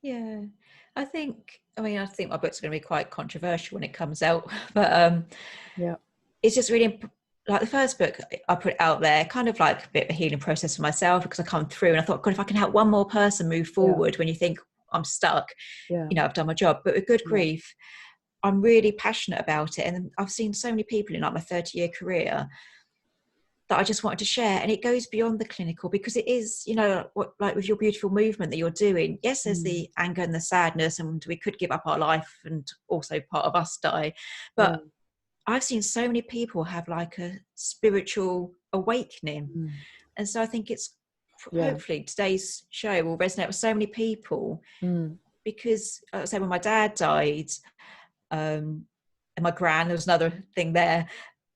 Yeah, I think my book's going to be quite controversial when it comes out, but it's just really like the first book I put out there, kind of like a bit of a healing process for myself, because I come through and I thought, God, if I can help one more person move forward when you think I'm stuck, you know, I've done my job. But with Good Grief, I'm really passionate about it, and I've seen so many people in like my 30-year career that I just wanted to share. And it goes beyond the clinical, because it is, you know, what, like with your beautiful movement that you're doing, yes, there's the anger and the sadness, and we could give up our life and also part of us die. But I've seen so many people have like a spiritual awakening. And so I think it's hopefully today's show will resonate with so many people, because I say when my dad died, and my gran, there was another thing there,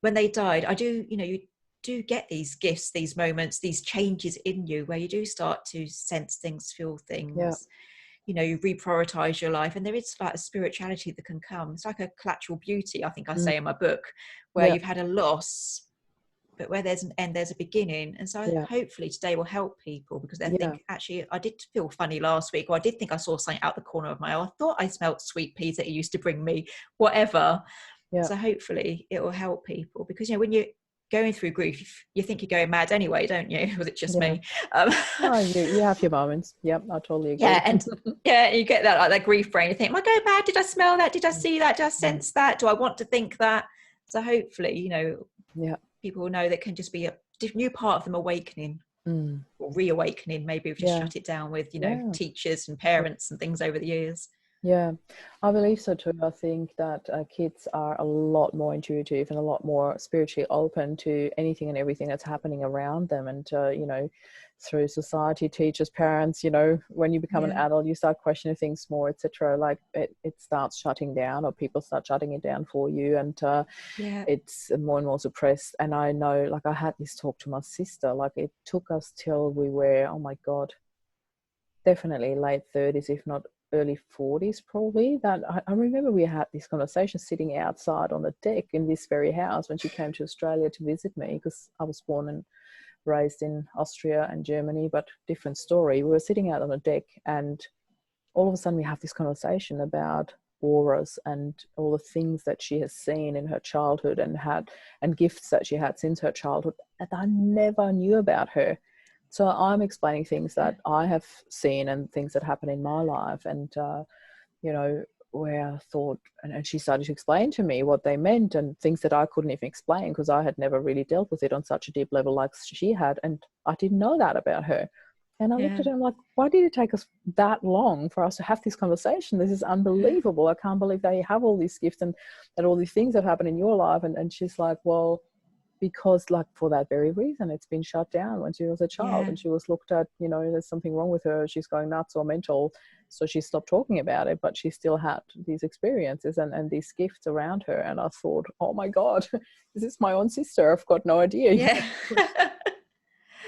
when they died, I do, you know, you do get these gifts, these moments, these changes in you where you do start to sense things, feel things, you know, you reprioritize your life, and there is like a spirituality that can come. It's like a collateral beauty, I think I say in my book, where you've had a loss, but where there's an end, there's a beginning. And so hopefully today will help people, because they think, actually, I did feel funny last week, or I did think I saw something out the corner of my eye. I thought I smelled sweet peas that he used to bring me, whatever. So hopefully it will help people, because, you know, when you're going through grief, you think you're going mad anyway, don't you? Was it just me? No, you have your moments. Yep, I totally agree. And you get that, like that grief brain. You think, am I going mad? Did I smell that? Did I see that? Did I sense that? Do I want to think that? So hopefully, you know, people will know that can just be a new part of them awakening, or reawakening. Maybe we've just shut it down with, you know, teachers and parents and things over the years. Yeah, I believe so too. I think that kids are a lot more intuitive and a lot more spiritually open to anything and everything that's happening around them. And, you know, through society, teachers, parents, you know, when you become an adult, you start questioning things more, etc. Like it starts shutting down, or people start shutting it down for you. And it's more and more suppressed. And I know, like, I had this talk to my sister, like it took us till we were, oh my God, definitely late 30s, if not early 40s probably, that I remember we had this conversation sitting outside on the deck in this very house when she came to Australia to visit me, because I was born and raised in Austria and Germany, but different story. We were sitting out on the deck, and all of a sudden we have this conversation about auras and all the things that she has seen in her childhood and gifts that she had since her childhood that I never knew about her. So I'm explaining things that I have seen and things that happen in my life, and, you know, where I thought, and she started to explain to me what they meant, and things that I couldn't even explain because I had never really dealt with it on such a deep level like she had, and I didn't know that about her. And I looked at her and I'm like, why did it take us that long for us to have this conversation? This is unbelievable. I can't believe that you have all these gifts and all these things that happen in your life. And she's like, well, because like for that very reason, it's been shut down when she was a child, and she was looked at, you know, there's something wrong with her, she's going nuts or mental. So she stopped talking about it, but she still had these experiences and these gifts around her. And I thought, oh my God, this is my own sister. I've got no idea.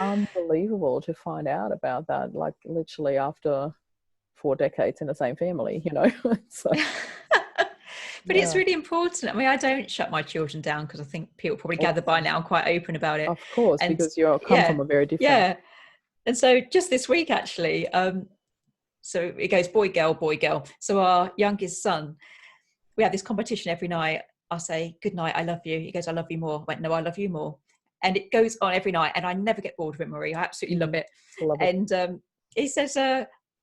Unbelievable to find out about that, like literally after 4 decades in the same family, you know. So but it's really important. I mean, I don't shut my children down, because I think people probably gather by now, I'm quite open about it. Of course, and because you come from a very different. And so just this week, actually, so it goes boy, girl. So our youngest son, we have this competition every night. I say, good night, I love you. He goes, I love you more. I went, no, I love you more. And it goes on every night, and I never get bored of it, Marie. I absolutely love it. And he says,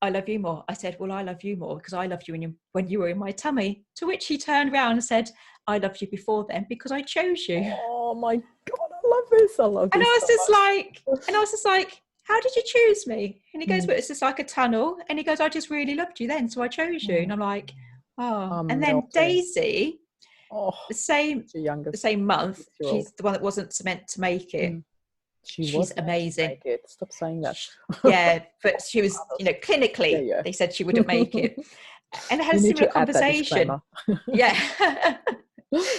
I love you more. I said, well, I love you more because I loved you when you were in my tummy. To which he turned around and said, I loved you before then because I chose you. Oh my God, I love this. I love this. And I was just like, how did you choose me? And he goes, well, it's just like a tunnel. And he goes, I just really loved you then, so I chose you. And I'm like, oh. And then Daisy, the same month, she's the one that wasn't meant to make it. She's amazing. Stop saying that. Yeah, but she was, you know, clinically, they said she wouldn't make it. And I had a similar conversation. Yeah.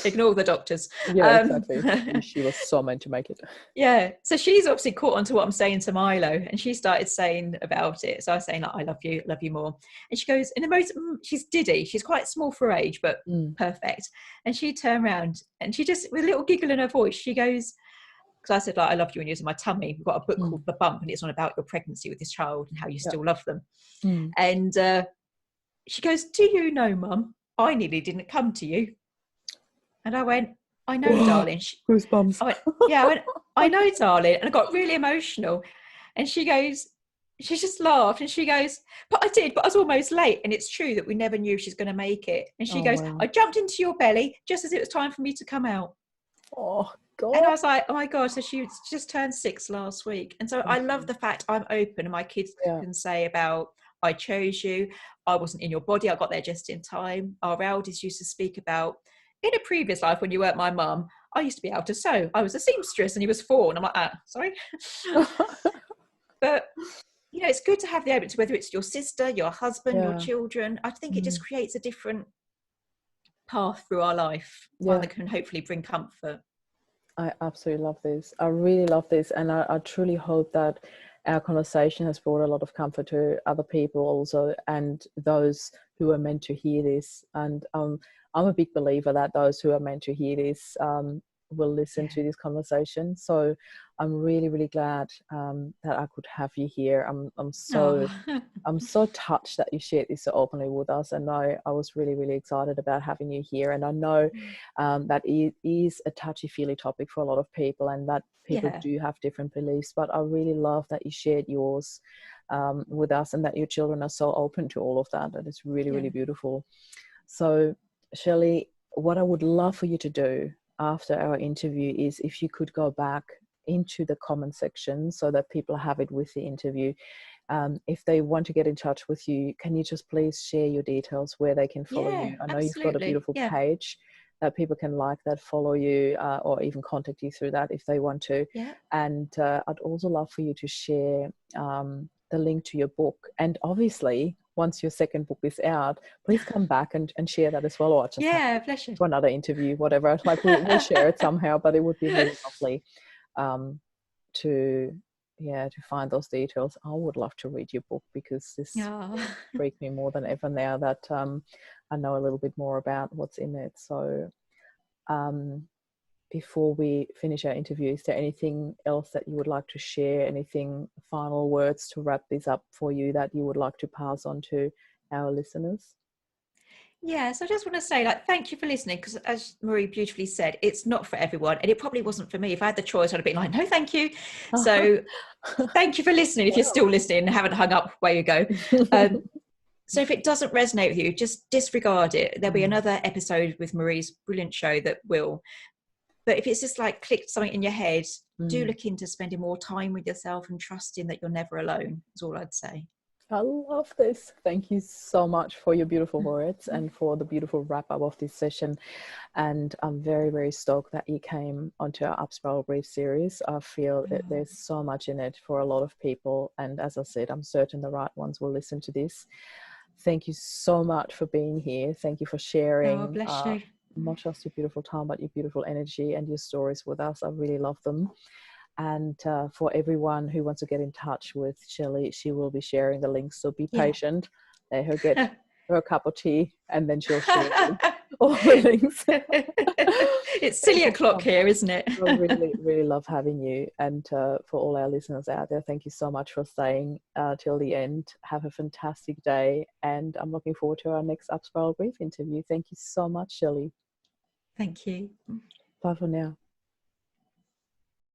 Ignore the doctors. Yeah, exactly. She was so meant to make it. Yeah. So she's obviously caught on to what I'm saying to Milo, and she started saying about it. So I was saying, like, I love you more. And she goes, in the most, she's Diddy. She's quite small for her age, but perfect. And she turned around and she just, with a little giggle in her voice, she goes, because I said, like, I loved you when you was in my tummy. We've got a book called The Bump, and it's on about your pregnancy with this child and how you still love them. And she goes, do you know, Mum, I nearly didn't come to you. And I went, I know, darling. Goosebumps. I went, yeah, I know, darling. And I got really emotional. And she goes, she just laughed and she goes, but I did, but I was almost late. And it's true that we never knew she's going to make it. And she goes, wow. I jumped into your belly just as it was time for me to come out. Oh, God. And I was like, oh my God. So she just turned 6 last week. And so I love the fact I'm open and my kids can say about, I chose you. I wasn't in your body. I got there just in time. Our eldest used to speak about, in a previous life when you weren't my mum, I used to be able to sew. I was a seamstress and he was 4. And I'm like, sorry. But, you know, it's good to have the openness, whether it's your sister, your husband, your children. I think it just creates a different path through our life, one that can hopefully bring comfort. I absolutely love this. I really love this. And I truly hope that our conversation has brought a lot of comfort to other people also, and those who are meant to hear this. And I'm a big believer that those who are meant to hear this will listen to this conversation. So I'm really, really glad that I could have you here. I'm so touched that you shared this so openly with us, and I was really, really excited about having you here. And I know that it is a touchy-feely topic for a lot of people, and that people do have different beliefs, but I really love that you shared yours with us, and that your children are so open to all of that. That is really, really beautiful. So Shelley, what I would love for you to do after our interview is if you could go back into the comment section so that people have it with the interview. If they want to get in touch with you, can you just please share your details where they can follow you? I know you've got a beautiful page that people can like, that follow you, or even contact you through that if they want to. And I'd also love for you to share the link to your book. And obviously, once your second book is out, please come back and share that as well, or just to another interview, whatever. Like we'll share it somehow, but it would be really lovely to find those details. I would love to read your book, because this freaked me more than ever now that I know a little bit more about what's in it. So before we finish our interview, is there anything else that you would like to share? Anything, final words to wrap this up for you that you would like to pass on to our listeners? Yeah, so I just want to say, like, thank you for listening, because as Marie beautifully said, it's not for everyone, and it probably wasn't for me. If I had the choice, I'd have been like, no, thank you. So thank you for listening. If you're still listening and haven't hung up, where you go. So if it doesn't resonate with you, just disregard it. There'll be another episode with Marie's brilliant show that will. But if it's just like clicked something in your head, do look into spending more time with yourself and trusting that you're never alone, is all I'd say. I love this. Thank you so much for your beautiful words and for the beautiful wrap up of this session. And I'm very, very stoked that you came onto our Upspiral Brief series. I feel that there's so much in it for a lot of people. And as I said, I'm certain the right ones will listen to this. Thank you so much for being here. Thank you for sharing. Oh, bless you. Not just your beautiful time, but your beautiful energy and your stories with us. I really love them. And for everyone who wants to get in touch with Shelley, she will be sharing the links. So be patient. Let her get her cup of tea, and then she'll share all the links. It's silly o'clock here, isn't it? I really, really love having you. And for all our listeners out there, thank you so much for staying till the end. Have a fantastic day. And I'm looking forward to our next Upspiral Brief interview. Thank you so much, Shelley. Thank you. Bye for now.